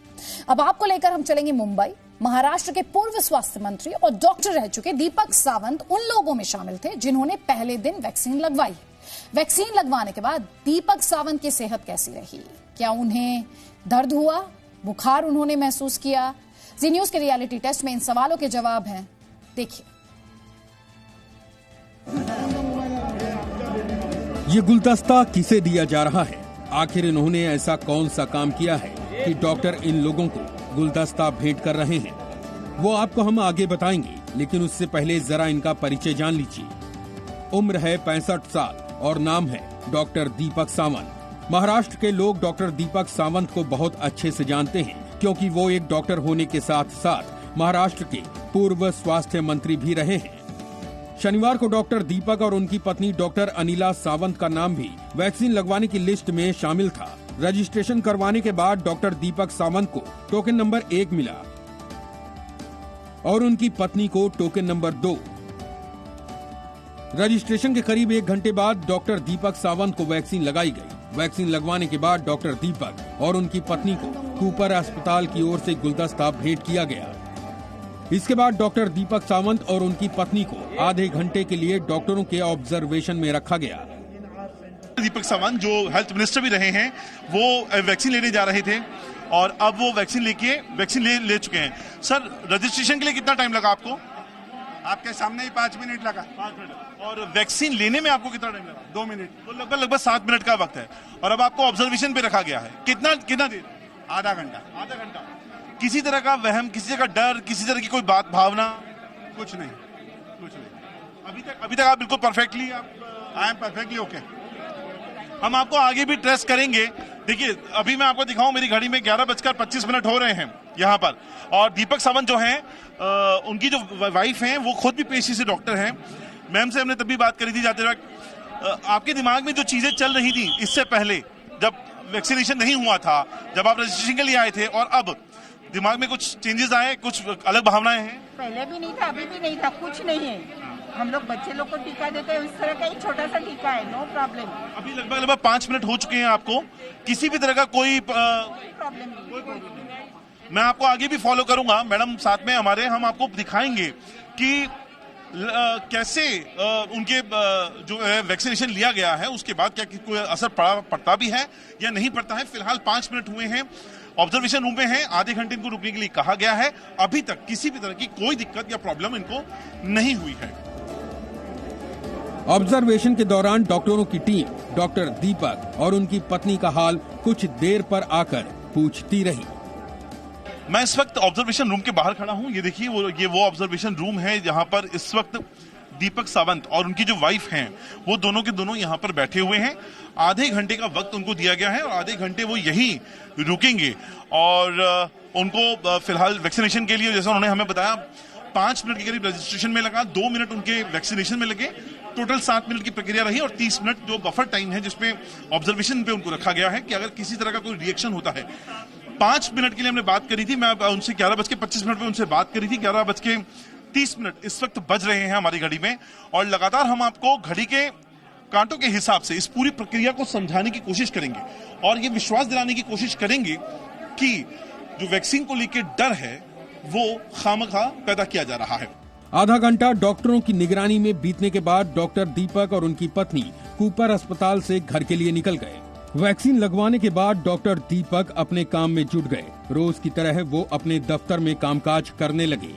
[SPEAKER 1] अब आपको लेकर हम चलेंगे मुंबई। महाराष्ट्र के पूर्व स्वास्थ्य मंत्री और डॉक्टर रह चुके दीपक सावंत उन लोगों में शामिल थे जिन्होंने पहले दिन वैक्सीन लगवाई। वैक्सीन लगवाने के बाद दीपक सावंत की सेहत कैसी रही? क्या उन्हें दर्द हुआ? बुखार उन्होंने महसूस किया? जी न्यूज के रियलिटी टेस्ट में इन सवालों के जवाब हैं, देखिए।
[SPEAKER 8] ये गुलदस्ता किसे दिया जा रहा है? आखिर इन्होंने ऐसा कौन सा काम किया है कि डॉक्टर इन लोगों को गुलदस्ता भेंट कर रहे हैं? वो आपको हम आगे बताएंगे, लेकिन उससे पहले जरा इनका परिचय जान लीजिए। उम्र है 65 साल और नाम है डॉक्टर दीपक सावंत। महाराष्ट्र के लोग डॉक्टर दीपक सावंत को बहुत अच्छे से जानते हैं, क्योंकि वो एक डॉक्टर होने के साथ साथ महाराष्ट्र के पूर्व स्वास्थ्य मंत्री भी रहे हैं। शनिवार को डॉक्टर दीपक और उनकी पत्नी डॉक्टर अनिला सावंत का नाम भी वैक्सीन लगवाने की लिस्ट में शामिल था। रजिस्ट्रेशन करवाने के बाद डॉक्टर दीपक सावंत को टोकन नंबर 1 मिला और उनकी पत्नी को टोकन नंबर 2। रजिस्ट्रेशन के करीब 1 घंटे बाद डॉक्टर दीपक सावंत को वैक्सीन लगाई गई। वैक्सीन लगवाने के बाद डॉक्टर दीपक और उनकी पत्नी को कूपर अस्पताल की ओर से गुलदस्ता भेंट किया गया। इसके बाद डॉक्टर दीपक सावंत और उनकी पत्नी को आधे घंटे के लिए डॉक्टरों के ऑब्जर्वेशन में रखा गया।
[SPEAKER 21] दीपक सावंत जो हेल्थ मिनिस्टर भी रहे हैं, वो वैक्सीन लेने जा रहे थे और अब वो वैक्सीन ले चुके हैं। सर, रजिस्ट्रेशन के लिए कितना टाइम लगा आपको?
[SPEAKER 5] आपके सामने ही 5 मिनट लगा।
[SPEAKER 21] 5 मिनट। और वैक्सीन लेने में आपको कितना टाइम लगा?
[SPEAKER 5] 2 मिनट।
[SPEAKER 21] तो लगभग 7 मिनट का वक्त है और अब आपको ऑब्जर्वेशन पे रखा गया है। कितना देर?
[SPEAKER 5] आधा घंटा।
[SPEAKER 21] आधा घंटा। किसी तरह का वहम, किसी तरह का डर, किसी तरह की कोई भावना?
[SPEAKER 5] कुछ नहीं।
[SPEAKER 21] अभी तक आप बिल्कुल perfectly
[SPEAKER 5] I am perfectly okay.
[SPEAKER 21] हम आपको आगे भी टेस्ट करेंगे। देखिए, अभी मैं आपको दिखाऊं, मेरी घड़ी में 11:25 हो रहे हैं यहाँ पर। और दीपक सावंत जो हैं, उनकी जो वाइफ हैं, वो खुद भी पेशे से डॉक्टर हैं। मैम से हमने तभी बात करी थी जाते वक्त। आपके दिमाग में जो चीजें चल रही थी इससे पहले, जब वैक्सीनेशन नहीं हुआ था, जब आप रजिस्ट्रेशन के लिए आए थे, और अब दिमाग में कुछ चेंजेस आए, कुछ अलग भावनाएं हैं?
[SPEAKER 22] पहले भी नहीं था, अभी भी नहीं था, कुछ नहीं है। हम लोग बच्चे लोग को टीका देते हैं, इस तरह का ही छोटा सा टीका है, नो प्रॉब्लम।
[SPEAKER 21] अभी लगभग 5 मिनट हो चुके हैं आपको, किसी भी तरह का कोई
[SPEAKER 22] प्रॉब्लम नहीं।
[SPEAKER 21] मैं आपको आगे भी फॉलो करूंगा मैडम, साथ में हमारे, हम आपको दिखाएंगे कि कैसे उनके जो वैक्सीनेशन लिया गया है उसके बाद क्या कोई असर पड़ता भी है या नहीं पड़ता है। फिलहाल 5 मिनट हुए हैं, ऑब्जर्वेशन रूम में है, आधे घंटे इनको रुकने के लिए कहा गया है। अभी तक किसी भी तरह की कोई दिक्कत या प्रॉब्लम इनको नहीं हुई है।
[SPEAKER 8] ऑब्जर्वेशन के दौरान डॉक्टरों की टीम डॉक्टर दीपक और उनकी पत्नी का हाल कुछ देर पर आकर पूछती रही।
[SPEAKER 21] मैं इस वक्त ऑब्जर्वेशन रूम के बाहर खड़ा हूं। ये देखिए, ये वो ऑब्जर्वेशन रूम है जहां पर इस वक्त दीपक सावंत और उनकी जो वाइफ हैं, वो दोनों के दोनों यहां पर बैठे हुए हैं। आधे घंटे का वक्त उनको दिया गया है और आधे घंटे वो यहीं रुकेंगे और उनको फिलहाल वैक्सीनेशन के लिए, जैसा उन्होंने हमें बताया, 5 मिनट के करीब रजिस्ट्रेशन में लगा, 2 मिनट उनके वैक्सीनेशन में लगे। टोटल 7 मिनट की प्रक्रिया रही और 30 मिनट जो बफर टाइम है जिसमें ऑब्जर्वेशन पे उनको रखा गया है कि अगर किसी तरह का कोई रिएक्शन होता है। 5 मिनट के लिए हमने बात करी थी, मैं उनसे 11:25 पे उनसे बात करी थी। 11:30 इस वक्त बज रहे हैं हमारी घड़ी में और लगातार हम आपको घड़ी के कांटों के हिसाब से इस पूरी प्रक्रिया को समझाने की कोशिश करेंगे और ये विश्वास दिलाने की कोशिश करेंगे कि जो वैक्सीन को लेकर डर है वो खामखा पैदा किया जा रहा है।
[SPEAKER 8] आधा घंटा डॉक्टरों की निगरानी में बीतने के बाद डॉक्टर दीपक और उनकी पत्नी कूपर अस्पताल से घर के लिए निकल गए। वैक्सीन लगवाने के बाद डॉक्टर दीपक अपने काम में जुट गए। रोज की तरह वो अपने दफ्तर में कामकाज करने लगे।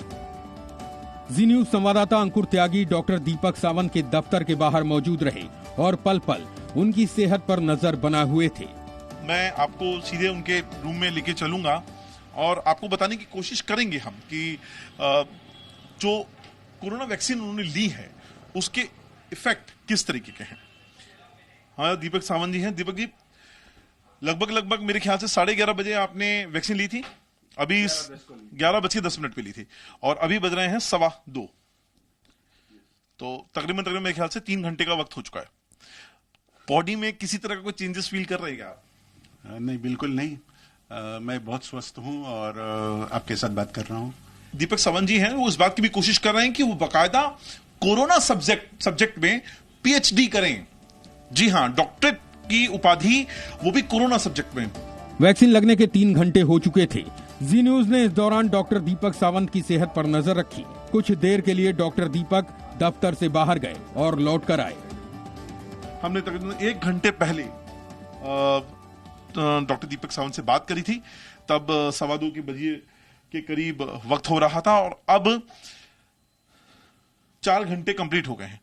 [SPEAKER 8] जी न्यूज संवाददाता अंकुर त्यागी डॉक्टर दीपक सावंत के दफ्तर के बाहर मौजूद रहे और पल पल उनकी सेहत पर नजर बनाए हुए थे।
[SPEAKER 21] मैं आपको सीधे उनके रूम में लेके चलूंगा और आपको बताने की कोशिश करेंगे हम कि जो कोरोना वैक्सीन उन्होंने ली है उसके इफेक्ट किस तरीके के हैं। हाँ, दीपक सावंत जी हैं। दीपक जी, लगभग मेरे ख्याल से 11:30 बजे आपने वैक्सीन ली थी। अभी 11:10 पे ली थी और अभी बज रहे हैं 2:15। तो तकरीबन मेरे ख्याल से 3 घंटे का वक्त हो चुका है। बॉडी में किसी तरह का कोई चेंजेस फील कर रहे हैं आप?
[SPEAKER 5] नहीं, बिल्कुल नहीं। मैं बहुत स्वस्थ हूं और आपके साथ बात कर रहा हूं।
[SPEAKER 21] दीपक सावंत जी हैं, वो इस बात की भी कोशिश कर रहे हैं कि वो बाकायदा कोरोना सब्जेक्ट में पीएचडी करें। जी हाँ, डॉक्टरेट की उपाधि वो भी कोरोना सब्जेक्ट में।
[SPEAKER 8] वैक्सीन लगने के 3 घंटे हो चुके थे। जी न्यूज ने इस दौरान डॉक्टर दीपक सावंत की सेहत पर नजर रखी। कुछ देर के लिए डॉक्टर दीपक दफ्तर से बाहर गए और लौट कर आए।
[SPEAKER 21] हमने तकरीबन 1 घंटे पहले डॉक्टर दीपक सावंत से बात करी थी, तब 2:15 बजे के करीब वक्त हो रहा था और अब 4 घंटे कंप्लीट हो गए हैं।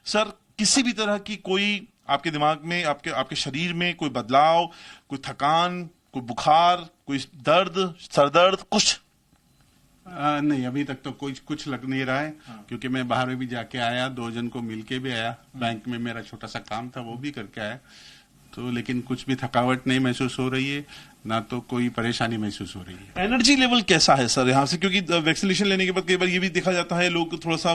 [SPEAKER 21] सर, किसी भी तरह की कोई आपके दिमाग में, आपके शरीर में कोई बदलाव, कोई थकान, कोई बुखार, कोई दर्द, सरदर्द, कुछ?
[SPEAKER 5] नहीं, अभी तक तो कुछ लग नहीं रहा है, क्योंकि मैं बाहर में भी जाके आया, 2 जन को मिलके भी आया, बैंक में मेरा छोटा सा काम था वो भी करके आया, तो लेकिन कुछ भी थकावट नहीं महसूस हो रही है, ना तो कोई परेशानी महसूस हो रही है।
[SPEAKER 21] एनर्जी लेवल कैसा है सर यहाँ से? क्योंकि वैक्सीनेशन लेने के बाद कई बार ये भी देखा जाता है, लोग थोड़ा सा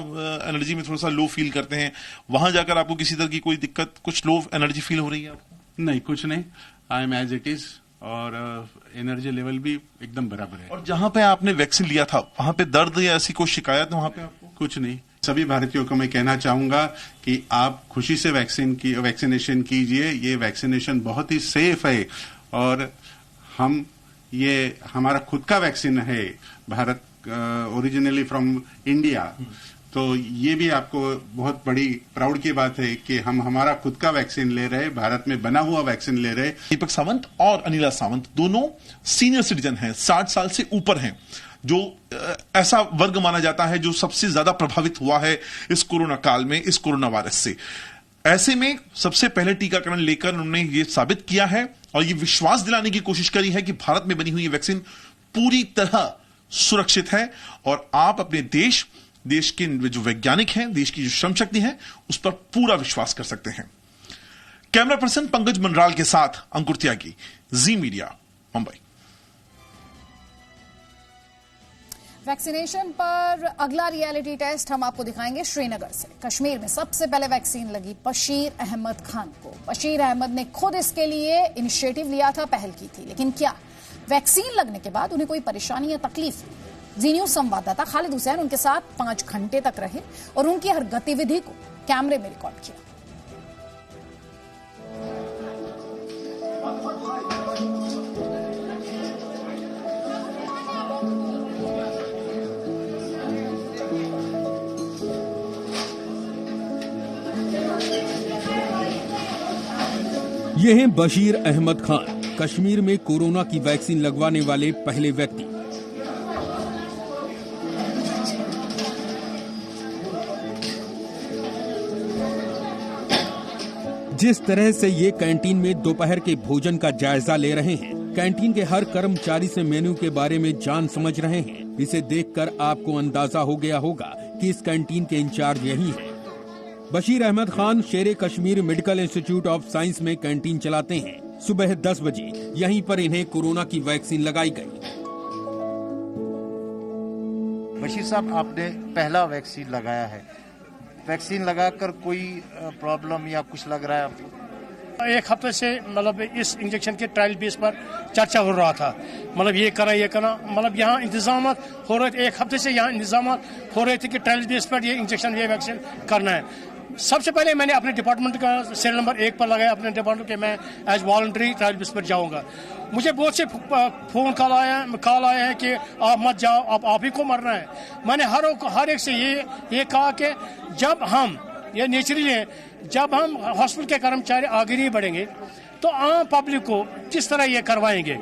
[SPEAKER 21] एनर्जी में थोड़ा सा लो फील करते हैं। वहां जाकर आपको किसी तरह की कोई दिक्कत, कुछ लो एनर्जी फील हो रही है आपको?
[SPEAKER 5] नहीं, कुछ नहीं, I am as it is, और एनर्जी लेवल भी एकदम बराबर है।
[SPEAKER 21] और जहां पे आपने वैक्सीन लिया था वहां पे दर्द या ऐसी कोई शिकायत वहां पे आपको?
[SPEAKER 5] कुछ नहीं। सभी भारतीयों को मैं कहना चाहूंगा कि आप खुशी से वैक्सीनेशन कीजिए। ये वैक्सीनेशन बहुत ही सेफ है और ये हमारा खुद का वैक्सीन है, भारत ओरिजिनली फ्रॉम इंडिया, तो ये भी आपको बहुत बड़ी प्राउड की बात है कि हम हमारा खुद का वैक्सीन ले रहे हैं, भारत में बना हुआ वैक्सीन ले रहे हैं।
[SPEAKER 21] दीपक सावंत और अनिला सावंत दोनों सीनियर सिटीजन हैं, 60 साल से ऊपर हैं, जो ऐसा वर्ग माना जाता है जो सबसे ज्यादा प्रभावित हुआ है इस कोरोना काल में, इस कोरोना वायरस से। ऐसे में सबसे पहले टीकाकरण लेकर उन्होंने ये साबित किया है और ये विश्वास दिलाने की कोशिश करी है कि भारत में बनी हुई ये वैक्सीन पूरी तरह सुरक्षित है और आप अपने देश के जो वैज्ञानिक हैं, देश की जो श्रम शक्ति है, उस पर पूरा विश्वास कर सकते हैं। कैमरा पर्सन पंकज मनराल के साथ अंकुर त्यागी, जी मीडिया, मुंबई।
[SPEAKER 1] वैक्सीनेशन पर अगला रियलिटी टेस्ट हम आपको दिखाएंगे श्रीनगर से। कश्मीर में सबसे पहले वैक्सीन लगी बशीर अहमद खान को। बशीर अहमद ने खुद इसके लिए इनिशिएटिव लिया था, पहल की थी, लेकिन क्या वैक्सीन लगने के बाद उन्हें कोई परेशानी या तकलीफ हुई? जी न्यूज संवाददाता खालिद हुसैन उनके साथ 5 घंटे तक रहे और उनकी हर गतिविधि को कैमरे में रिकॉर्ड किया।
[SPEAKER 8] ये हैं बशीर अहमद खान, कश्मीर में कोरोना की वैक्सीन लगवाने वाले पहले व्यक्ति। जिस तरह से ये कैंटीन में दोपहर के भोजन का जायजा ले रहे हैं, कैंटीन के हर कर्मचारी से मेन्यू के बारे में जान समझ रहे हैं, इसे देखकर आपको अंदाजा हो गया होगा कि इस कैंटीन के इंचार्ज यही हैं। बशीर अहमद खान शेरे Kashmir medical institute of science में कैंटीन चलाते हैं। सुबह 10 बजे यहीं पर इन्हें कोरोना की वैक्सीन लगाई गई।
[SPEAKER 6] बशीर साहब, आपने पहला वैक्सीन लगाया है, वैक्सीन लगाकर कोई प्रॉब्लम या कुछ लग रहा है आपको?
[SPEAKER 7] 1 हफ्ते से मतलब इस इंजेक्शन के ट्रायल बेस पर चर्चा हो रहा था, मतलब ये करना, मतलब यहाँ इंतजाम हो रहे थे। 1 हफ्ते से यहाँ इंतजाम हो रहे थे कि ट्रायल बेस पर ये इंजेक्शन, ये वैक्सीन करना है। सबसे पहले मैंने अपने डिपार्टमेंट का सेल नंबर 1 पर लगाया, अपने डिपार्टमेंट के मैं एज वॉलंटरी ट्रायल बेस पर जाऊंगा। मुझे बहुत से फोन कॉल आए हैं कि आप मत जाओ, आप ही को मरना है। मैंने हर एक से ये कहा कि जब हम, ये नेचुरली है, जब हम हॉस्पिटल के कर्मचारी आगे नहीं बढ़ेंगे तो आम पब्लिक को किस तरह ये करवाएंगे।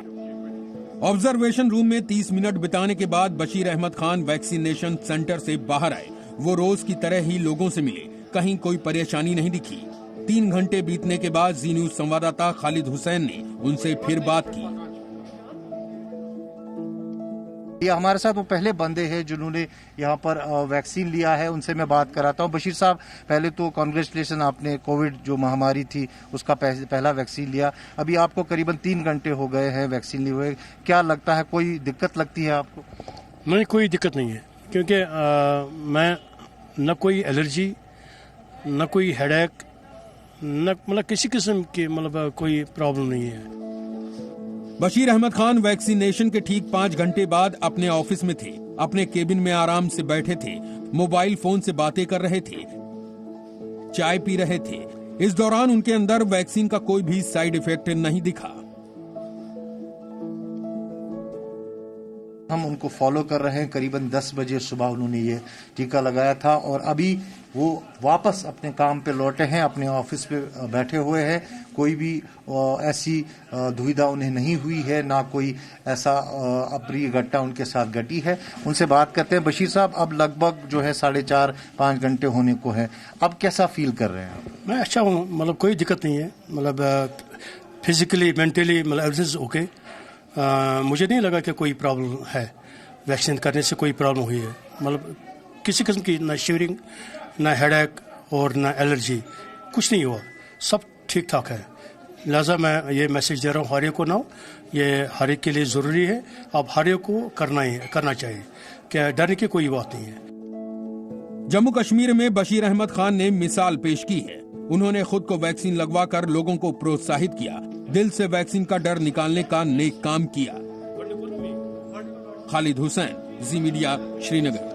[SPEAKER 8] ऑब्जर्वेशन रूम में 30 मिनट बिताने के बाद बशीर अहमद खान वैक्सीनेशन सेंटर से बाहर आए। वो रोज की तरह ही लोगों से मिले, कहीं कोई परेशानी नहीं दिखी। 3 घंटे बीतने के बाद जी न्यूज संवाददाता खालिद हुसैन ने उनसे फिर बात की।
[SPEAKER 6] ये हमारे साथ वो पहले बंदे हैं जिन्होंने यहाँ पर वैक्सीन लिया है, उनसे मैं बात कराता हूँ। बशीर साहब, पहले तो कांग्रेचुलेशन, आपने कोविड जो महामारी थी उसका पहला वैक्सीन लिया। अभी आपको करीबन 3 घंटे हो गए हैं वैक्सीन लिए हुए, क्या लगता है, कोई दिक्कत लगती है आपको?
[SPEAKER 7] नहीं, कोई दिक्कत नहीं है, क्योंकि मैं न कोई एलर्जी, न कोई हेडेक, न मतलब किसी किस्म की मतलब कोई प्रॉब्लम नहीं है।
[SPEAKER 8] बशीर अहमद खान वैक्सीनेशन के ठीक 5 घंटे बाद अपने ऑफिस में थे। अपने केबिन में आराम से बैठे थे, मोबाइल फोन से बातें कर रहे थे, चाय पी रहे थे। इस दौरान उनके अंदर वैक्सीन का कोई भी साइड इफेक्ट नहीं दिखा।
[SPEAKER 6] हम उनको फॉलो कर रहे हैं। करीबन 10 बजे सुबह उन्होंने ये टीका लगाया था और अभी वो वापस अपने काम पे लौटे हैं, अपने ऑफिस पे बैठे हुए हैं। कोई भी ऐसी दुविधा उन्हें नहीं हुई है, ना कोई ऐसा अप्रिय घटना उनके साथ घटी है। उनसे बात करते हैं। बशीर साहब, अब लगभग जो है 4.5-5 घंटे होने को है, अब कैसा फील कर रहे हैं आप?
[SPEAKER 7] मैं अच्छा हूँ, मतलब कोई दिक्कत नहीं है, मतलब फिजिकली मेंटली मतलब एवरीथिंग ओके। मुझे नहीं लगा कि कोई प्रॉब्लम है, वैक्सीन करने से कोई प्रॉब्लम हुई है। मतलब किसी किस्म की ना शिवरिंग, ना हेडेक और ना एलर्जी, कुछ नहीं हुआ, सब ठीक ठाक है। लिहाजा मैं ये मैसेज दे रहा हूँ हर एक को ना, ये हर एक के लिए ज़रूरी है। अब हर एक को करना चाहिए, क्या डरने की कोई बात नहीं है।
[SPEAKER 8] जम्मू कश्मीर में बशीर अहमद खान ने मिसाल पेश की है। उन्होंने खुद को वैक्सीन लगवाकर लोगों को प्रोत्साहित किया, दिल से वैक्सीन का डर निकालने का नेक काम किया। खालिद हुसैन, जी मीडिया, श्रीनगर।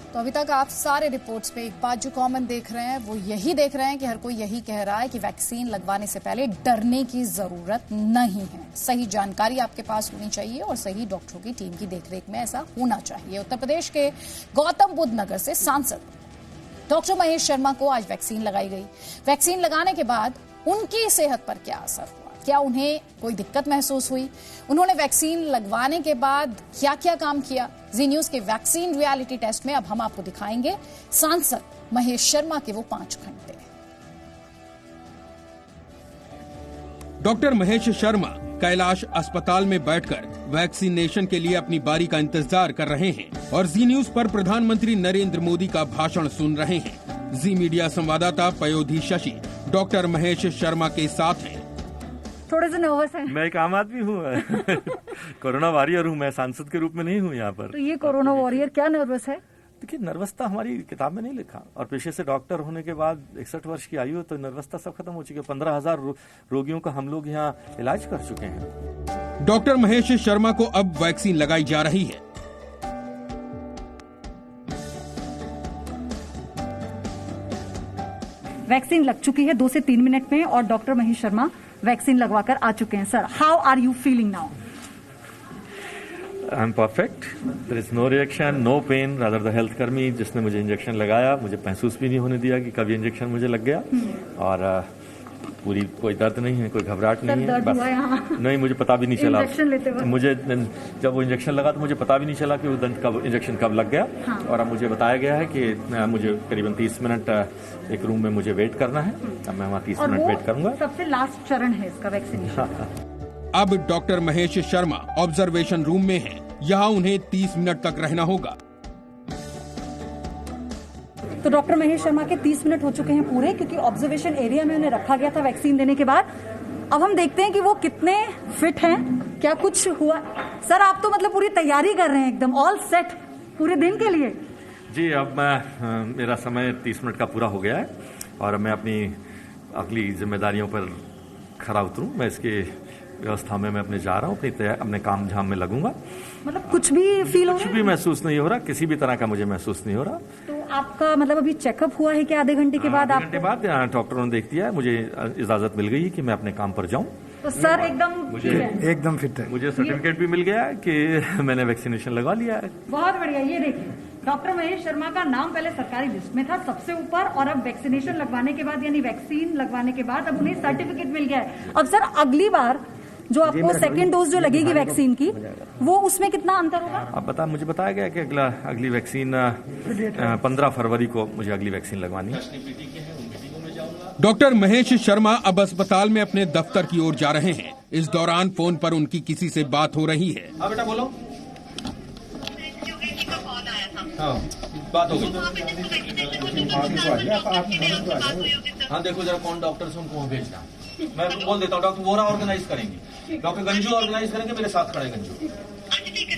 [SPEAKER 1] तो अभी तक आप सारे रिपोर्ट्स पे एक बात जो कॉमन देख रहे हैं वो यही देख रहे हैं कि हर कोई यही कह रहा है कि वैक्सीन लगवाने से पहले डरने की जरूरत नहीं है। सही जानकारी आपके पास होनी चाहिए और सही डॉक्टरों की टीम की देखरेख में ऐसा होना चाहिए। उत्तर प्रदेश के गौतम बुद्ध नगर से सांसद डॉक्टर महेश शर्मा को आज वैक्सीन लगाई गई। वैक्सीन लगाने के बाद उनकी सेहत पर क्या असर हुआ, क्या उन्हें कोई दिक्कत महसूस हुई, उन्होंने वैक्सीन लगवाने के बाद क्या क्या काम किया, जी न्यूज के वैक्सीन रियलिटी टेस्ट में अब हम आपको दिखाएंगे सांसद महेश शर्मा के वो 5 घंटे।
[SPEAKER 8] डॉक्टर महेश शर्मा कैलाश अस्पताल में बैठकर वैक्सीनेशन के लिए अपनी बारी का इंतजार कर रहे हैं और जी न्यूज पर प्रधानमंत्री नरेंद्र मोदी का भाषण सुन रहे हैं। जी मीडिया संवाददाता पयोधी शशि डॉक्टर महेश शर्मा के साथ हैं।
[SPEAKER 4] थोड़े से नर्वस है।
[SPEAKER 11] मैं एक आम आदमी हूँ कोरोना वॉरियर हूँ, मैं सांसद के रूप में नहीं हूँ यहाँ पर।
[SPEAKER 4] तो ये कोरोना वॉरियर क्या नर्वस है?
[SPEAKER 11] देखिए, नर्वसता हमारी किताब में नहीं लिखा और पेशे से डॉक्टर होने के बाद 61 वर्ष की आयु, तो नर्वसता सब खत्म हो चुकी है। 15,000 रोगियों का हम लोग यहाँ इलाज कर चुके हैं।
[SPEAKER 8] डॉक्टर महेश शर्मा को अब वैक्सीन लगाई जा रही है।
[SPEAKER 4] वैक्सीन लग चुकी है 2 से 3 मिनट में और डॉक्टर महेश शर्मा वैक्सीन लगवाकर आ चुके हैं। Sir, how are you feeling now?
[SPEAKER 11] I am perfect, there is no reaction, no pain. Rather the health कर्मी जिसने मुझे इंजेक्शन लगाया, मुझे महसूस भी नहीं होने दिया कि कब इंजेक्शन मुझे लग गया और पूरी कोई दर्द नहीं है, कोई घबराहट नहीं है। बस नहीं, मुझे पता भी नहीं चला। मुझे जब वो इंजेक्शन लगा तो मुझे पता भी नहीं चला कि वो इंजेक्शन कब लग गया। हाँ। और अब मुझे बताया गया है कि मुझे करीबन 30 मिनट एक रूम में मुझे वेट करना है। अब मैं वहाँ 30 मिनट वेट करूंगा।
[SPEAKER 4] सबसे लास्ट चरण है इसका वैक्सीनेशन।
[SPEAKER 8] अब doctor Mahesh Sharma observation room में हैं। यहाँ उन्हें 30 मिनट तक रहना होगा।
[SPEAKER 4] तो डॉक्टर महेश शर्मा के 30 मिनट हो चुके हैं पूरे, क्योंकि ऑब्जर्वेशन एरिया में उन्हें रखा गया था वैक्सीन देने के बाद। अब हम देखते हैं कि वो कितने फिट हैं, क्या कुछ हुआ। सर, आप तो मतलब पूरी तैयारी कर रहे हैं, एकदम ऑल सेट पूरे दिन के लिए।
[SPEAKER 11] जी, अब मेरा समय 30 मिनट का पूरा हो गया है और मैं अपनी अगली जिम्मेदारियों पर खरा उतरूं। मैं इसके व्यवस्था में मैं अपने जा रहा हूँ, अपने काम झाम में लगूंगा।
[SPEAKER 4] मतलब कुछ भी फील हो,
[SPEAKER 11] कुछ भी महसूस नहीं हो रहा, किसी भी तरह का मुझे महसूस नहीं हो रहा।
[SPEAKER 4] तो आपका मतलब अभी चेकअप हुआ है कि आधे घंटे के बाद?
[SPEAKER 11] आधे घंटे बाद डॉक्टरों ने देख दिया, मुझे इजाजत मिल गई कि मैं अपने काम पर जाऊँ।
[SPEAKER 4] तो सर
[SPEAKER 11] एकदम फिट है। मुझे सर्टिफिकेट भी मिल गया कि मैंने वैक्सीनेशन लगवा लिया है।
[SPEAKER 4] बहुत बढ़िया। ये देखिए, डॉक्टर महेश शर्मा का नाम पहले सरकारी लिस्ट में था सबसे ऊपर और अब वैक्सीनेशन लगवाने के बाद, यानी वैक्सीन लगवाने के बाद अब उन्हें सर्टिफिकेट मिल गया है। अब सर, अगली बार जो आपको सेकेंड डोज जो लगेगी वैक्सीन की, वो उसमें कितना अंतर होगा?
[SPEAKER 11] अब मुझे बताया गया कि अगली वैक्सीन 15 फरवरी को मुझे अगली वैक्सीन लगवानी है।
[SPEAKER 8] डॉक्टर महेश शर्मा अब अस्पताल में अपने दफ्तर की ओर जा रहे हैं। इस दौरान फोन पर उनकी किसी से बात हो रही है।
[SPEAKER 23] हाँ बेटा बोलो। हाँ, बात हो गई। हाँ, देखो जरा कौन डॉक्टर से उनको भेजना। मैं बोल देता हूँ, डॉक्टर वोरा ऑर्गेनाइज करेंगे, डॉक्टर गंजू ऑर्गेनाइज करेंगे, मेरे साथ खड़े गंजू।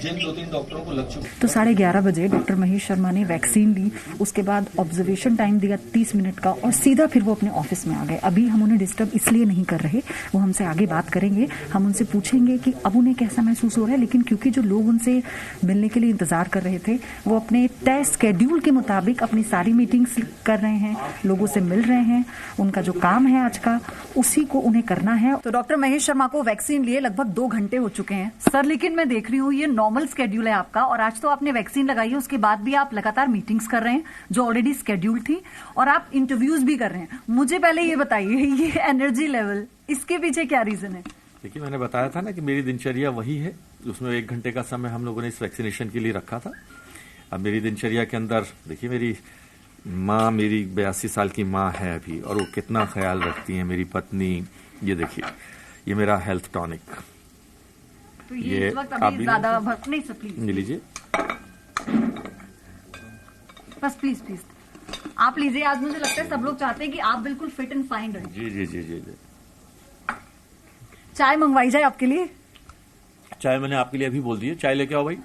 [SPEAKER 23] जिन 2-3 डॉक्टरों को लग चुका।
[SPEAKER 19] तो 11:30 बजे डॉक्टर महेश शर्मा ने वैक्सीन ली, उसके बाद ऑब्जर्वेशन टाइम दिया 30 मिनट का और सीधा फिर वो अपने ऑफिस में आ गए। अभी हम उन्हें डिस्टर्ब इसलिए नहीं कर रहे, वो हमसे आगे बात करेंगे, हम उनसे पूछेंगे कि अब उन्हें कैसा महसूस हो रहा है। लेकिन क्योंकि जो लोग उनसे मिलने के लिए इंतजार कर रहे थे वो अपने तय स्केड्यूल के मुताबिक अपनी सारी मीटिंग्स कर रहे हैं, लोगों से मिल रहे हैं, उनका जो काम है आज का उसी को उन्हें करना है। तो डॉक्टर महेश शर्मा को वैक्सीन लिए लगभग 2 घंटे हो चुके हैं सर, लेकिन मैं देख रही हूँ ये नॉर्मल स्केड्यूल है आपका और आज तो आपने वैक्सीन लगाई है, उसके बाद भी आप लगातार मीटिंग्स कर रहे हैं जो ऑलरेडी स्केड्यूल थी और आप इंटरव्यूज भी कर रहे हैं। मुझे पहले ये बताइए ये एनर्जी लेवल, इसके पीछे क्या रीजन है?
[SPEAKER 11] देखिए, मैंने बताया था ना कि मेरी दिनचर्या वही है, उसमें 1 घंटे का समय हम लोगों ने इस वैक्सीनेशन के लिए रखा था। अब मेरी दिनचर्या के अंदर देखिए, मेरी माँ, मेरी 82 साल की माँ है अभी और वो कितना ख्याल रखती है, मेरी पत्नी। ये देखिए, ये मेरा हेल्थ टॉनिक,
[SPEAKER 19] तो ये इस वक्त अभी ज्यादा नहीं सर, प्लीज
[SPEAKER 11] ये लीजिए,
[SPEAKER 19] बस प्लीज आप लीजिए। आज मुझे लगता है सब लोग चाहते हैं कि आप बिल्कुल फिट एंड फाइन रहें।
[SPEAKER 11] जी जी जी जी जी।
[SPEAKER 19] चाय मंगवाई जाए आपके लिए?
[SPEAKER 11] चाय मैंने आपके लिए अभी बोल दी है, चाय लेके आओ भाई।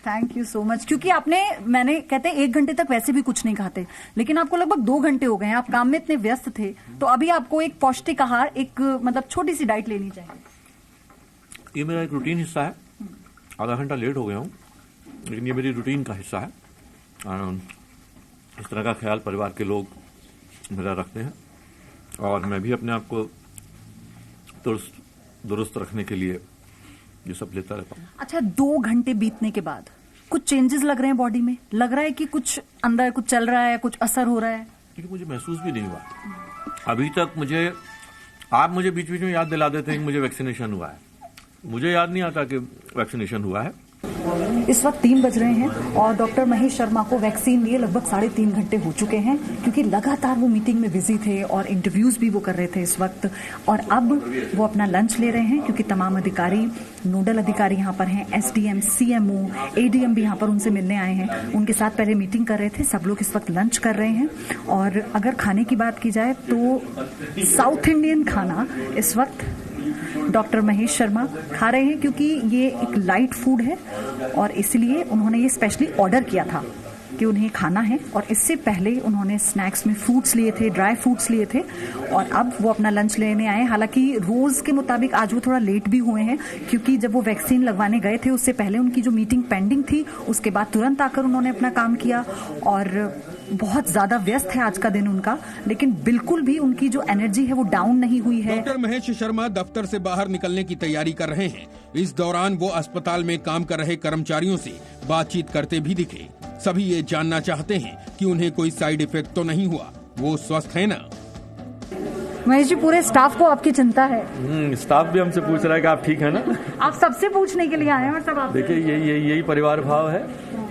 [SPEAKER 19] Thank you so much. क्योंकि आपने, मैंने कहते हैं 1 घंटे तक वैसे भी कुछ नहीं खाते, लेकिन आपको लगभग 2 घंटे हो गए हैं, आप काम में इतने व्यस्त थे, तो अभी आपको एक पौष्टिक आहार, एक मतलब छोटी सी डाइट लेनी चाहिए।
[SPEAKER 11] ये मेरा एक रूटीन हिस्सा है, आधा घंटा लेट हो गया हूँ, लेकिन ये मेरी रूटीन का हिस्सा है। इस तरह का ख्याल परिवार के लोग मेरा रखते हैं और मैं भी अपने आप को दुरुस्त रखने के लिए ये सब लेता रहता हूँ। अच्छा, 2 घंटे बीतने के बाद कुछ चेंजेस लग रहे हैं बॉडी में? लग रहा है कि कुछ अंदर कुछ चल रहा है, कुछ असर हो रहा है? क्योंकि मुझे महसूस भी नहीं हुआ अभी तक। आप मुझे बीच बीच में याद दिला देते हैं कि मुझे वैक्सीनेशन हुआ है, मुझे याद नहीं आता कि वैक्सीनेशन हुआ है।
[SPEAKER 19] इस वक्त 3 बज रहे हैं और डॉक्टर महेश शर्मा को वैक्सीन लिए लगभग 3.5 घंटे हो चुके हैं, क्योंकि लगातार वो मीटिंग में बिजी थे और इंटरव्यूज भी वो कर रहे थे इस वक्त। और अब वो अपना लंच ले रहे हैं, क्योंकि तमाम अधिकारी, नोडल अधिकारी यहाँ पर हैं, SDM, CMO, ADM भी यहाँ पर उनसे मिलने आए हैं, उनके साथ पहले मीटिंग कर रहे थे। सब लोग इस वक्त लंच कर रहे हैं। और अगर खाने की बात की जाए तो साउथ इंडियन खाना इस वक्त डॉक्टर महेश शर्मा खा रहे हैं, क्योंकि ये एक लाइट फूड है और इसलिए उन्होंने ये स्पेशली ऑर्डर किया था कि उन्हें खाना है। और इससे पहले उन्होंने स्नैक्स में फ्रूट्स लिए थे, ड्राई फ्रूट्स लिए थे, और अब वो अपना लंच लेने आए। हालांकि रोज के मुताबिक आज वो थोड़ा लेट भी हुए हैं, क्योंकि जब वो वैक्सीन लगवाने गए थे उससे पहले उनकी जो मीटिंग पेंडिंग थी, उसके बाद तुरंत आकर उन्होंने अपना काम किया और बहुत ज्यादा व्यस्त है आज का दिन उनका, लेकिन बिल्कुल भी उनकी जो एनर्जी है वो डाउन नहीं हुई है।
[SPEAKER 8] डॉक्टर महेश शर्मा दफ्तर से बाहर निकलने की तैयारी कर रहे हैं। इस दौरान वो अस्पताल में काम कर रहे कर्मचारियों से बातचीत करते भी दिखे। सभी ये जानना चाहते हैं कि उन्हें कोई साइड इफेक्ट तो नहीं हुआ, वो स्वस्थ है ना।
[SPEAKER 19] महेश जी, पूरे स्टाफ को आपकी चिंता है?
[SPEAKER 11] स्टाफ भी हमसे पूछ रहा है कि आप ठीक है ना।
[SPEAKER 19] आप सबसे पूछने के लिए आए हैं और सब आप
[SPEAKER 11] देखिए, यही परिवार भाव है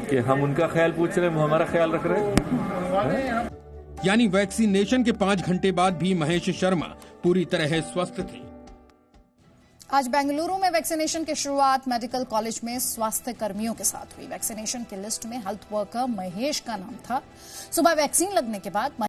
[SPEAKER 11] कि हम उनका ख्याल पूछ रहे हैं, वो हमारा ख्याल रख रहे हैं।
[SPEAKER 8] यानी वैक्सीनेशन के 5 घंटे बाद भी महेश शर्मा पूरी तरह स्वस्थ थे।
[SPEAKER 1] आज बेंगलुरु में वैक्सीनेशन की शुरुआत मेडिकल कॉलेज में स्वास्थ्य कर्मियों के साथ हुई। वैक्सीनेशन की लिस्ट में हेल्थ वर्कर महेश का नाम था। सुबह वैक्सीन लगने के बाद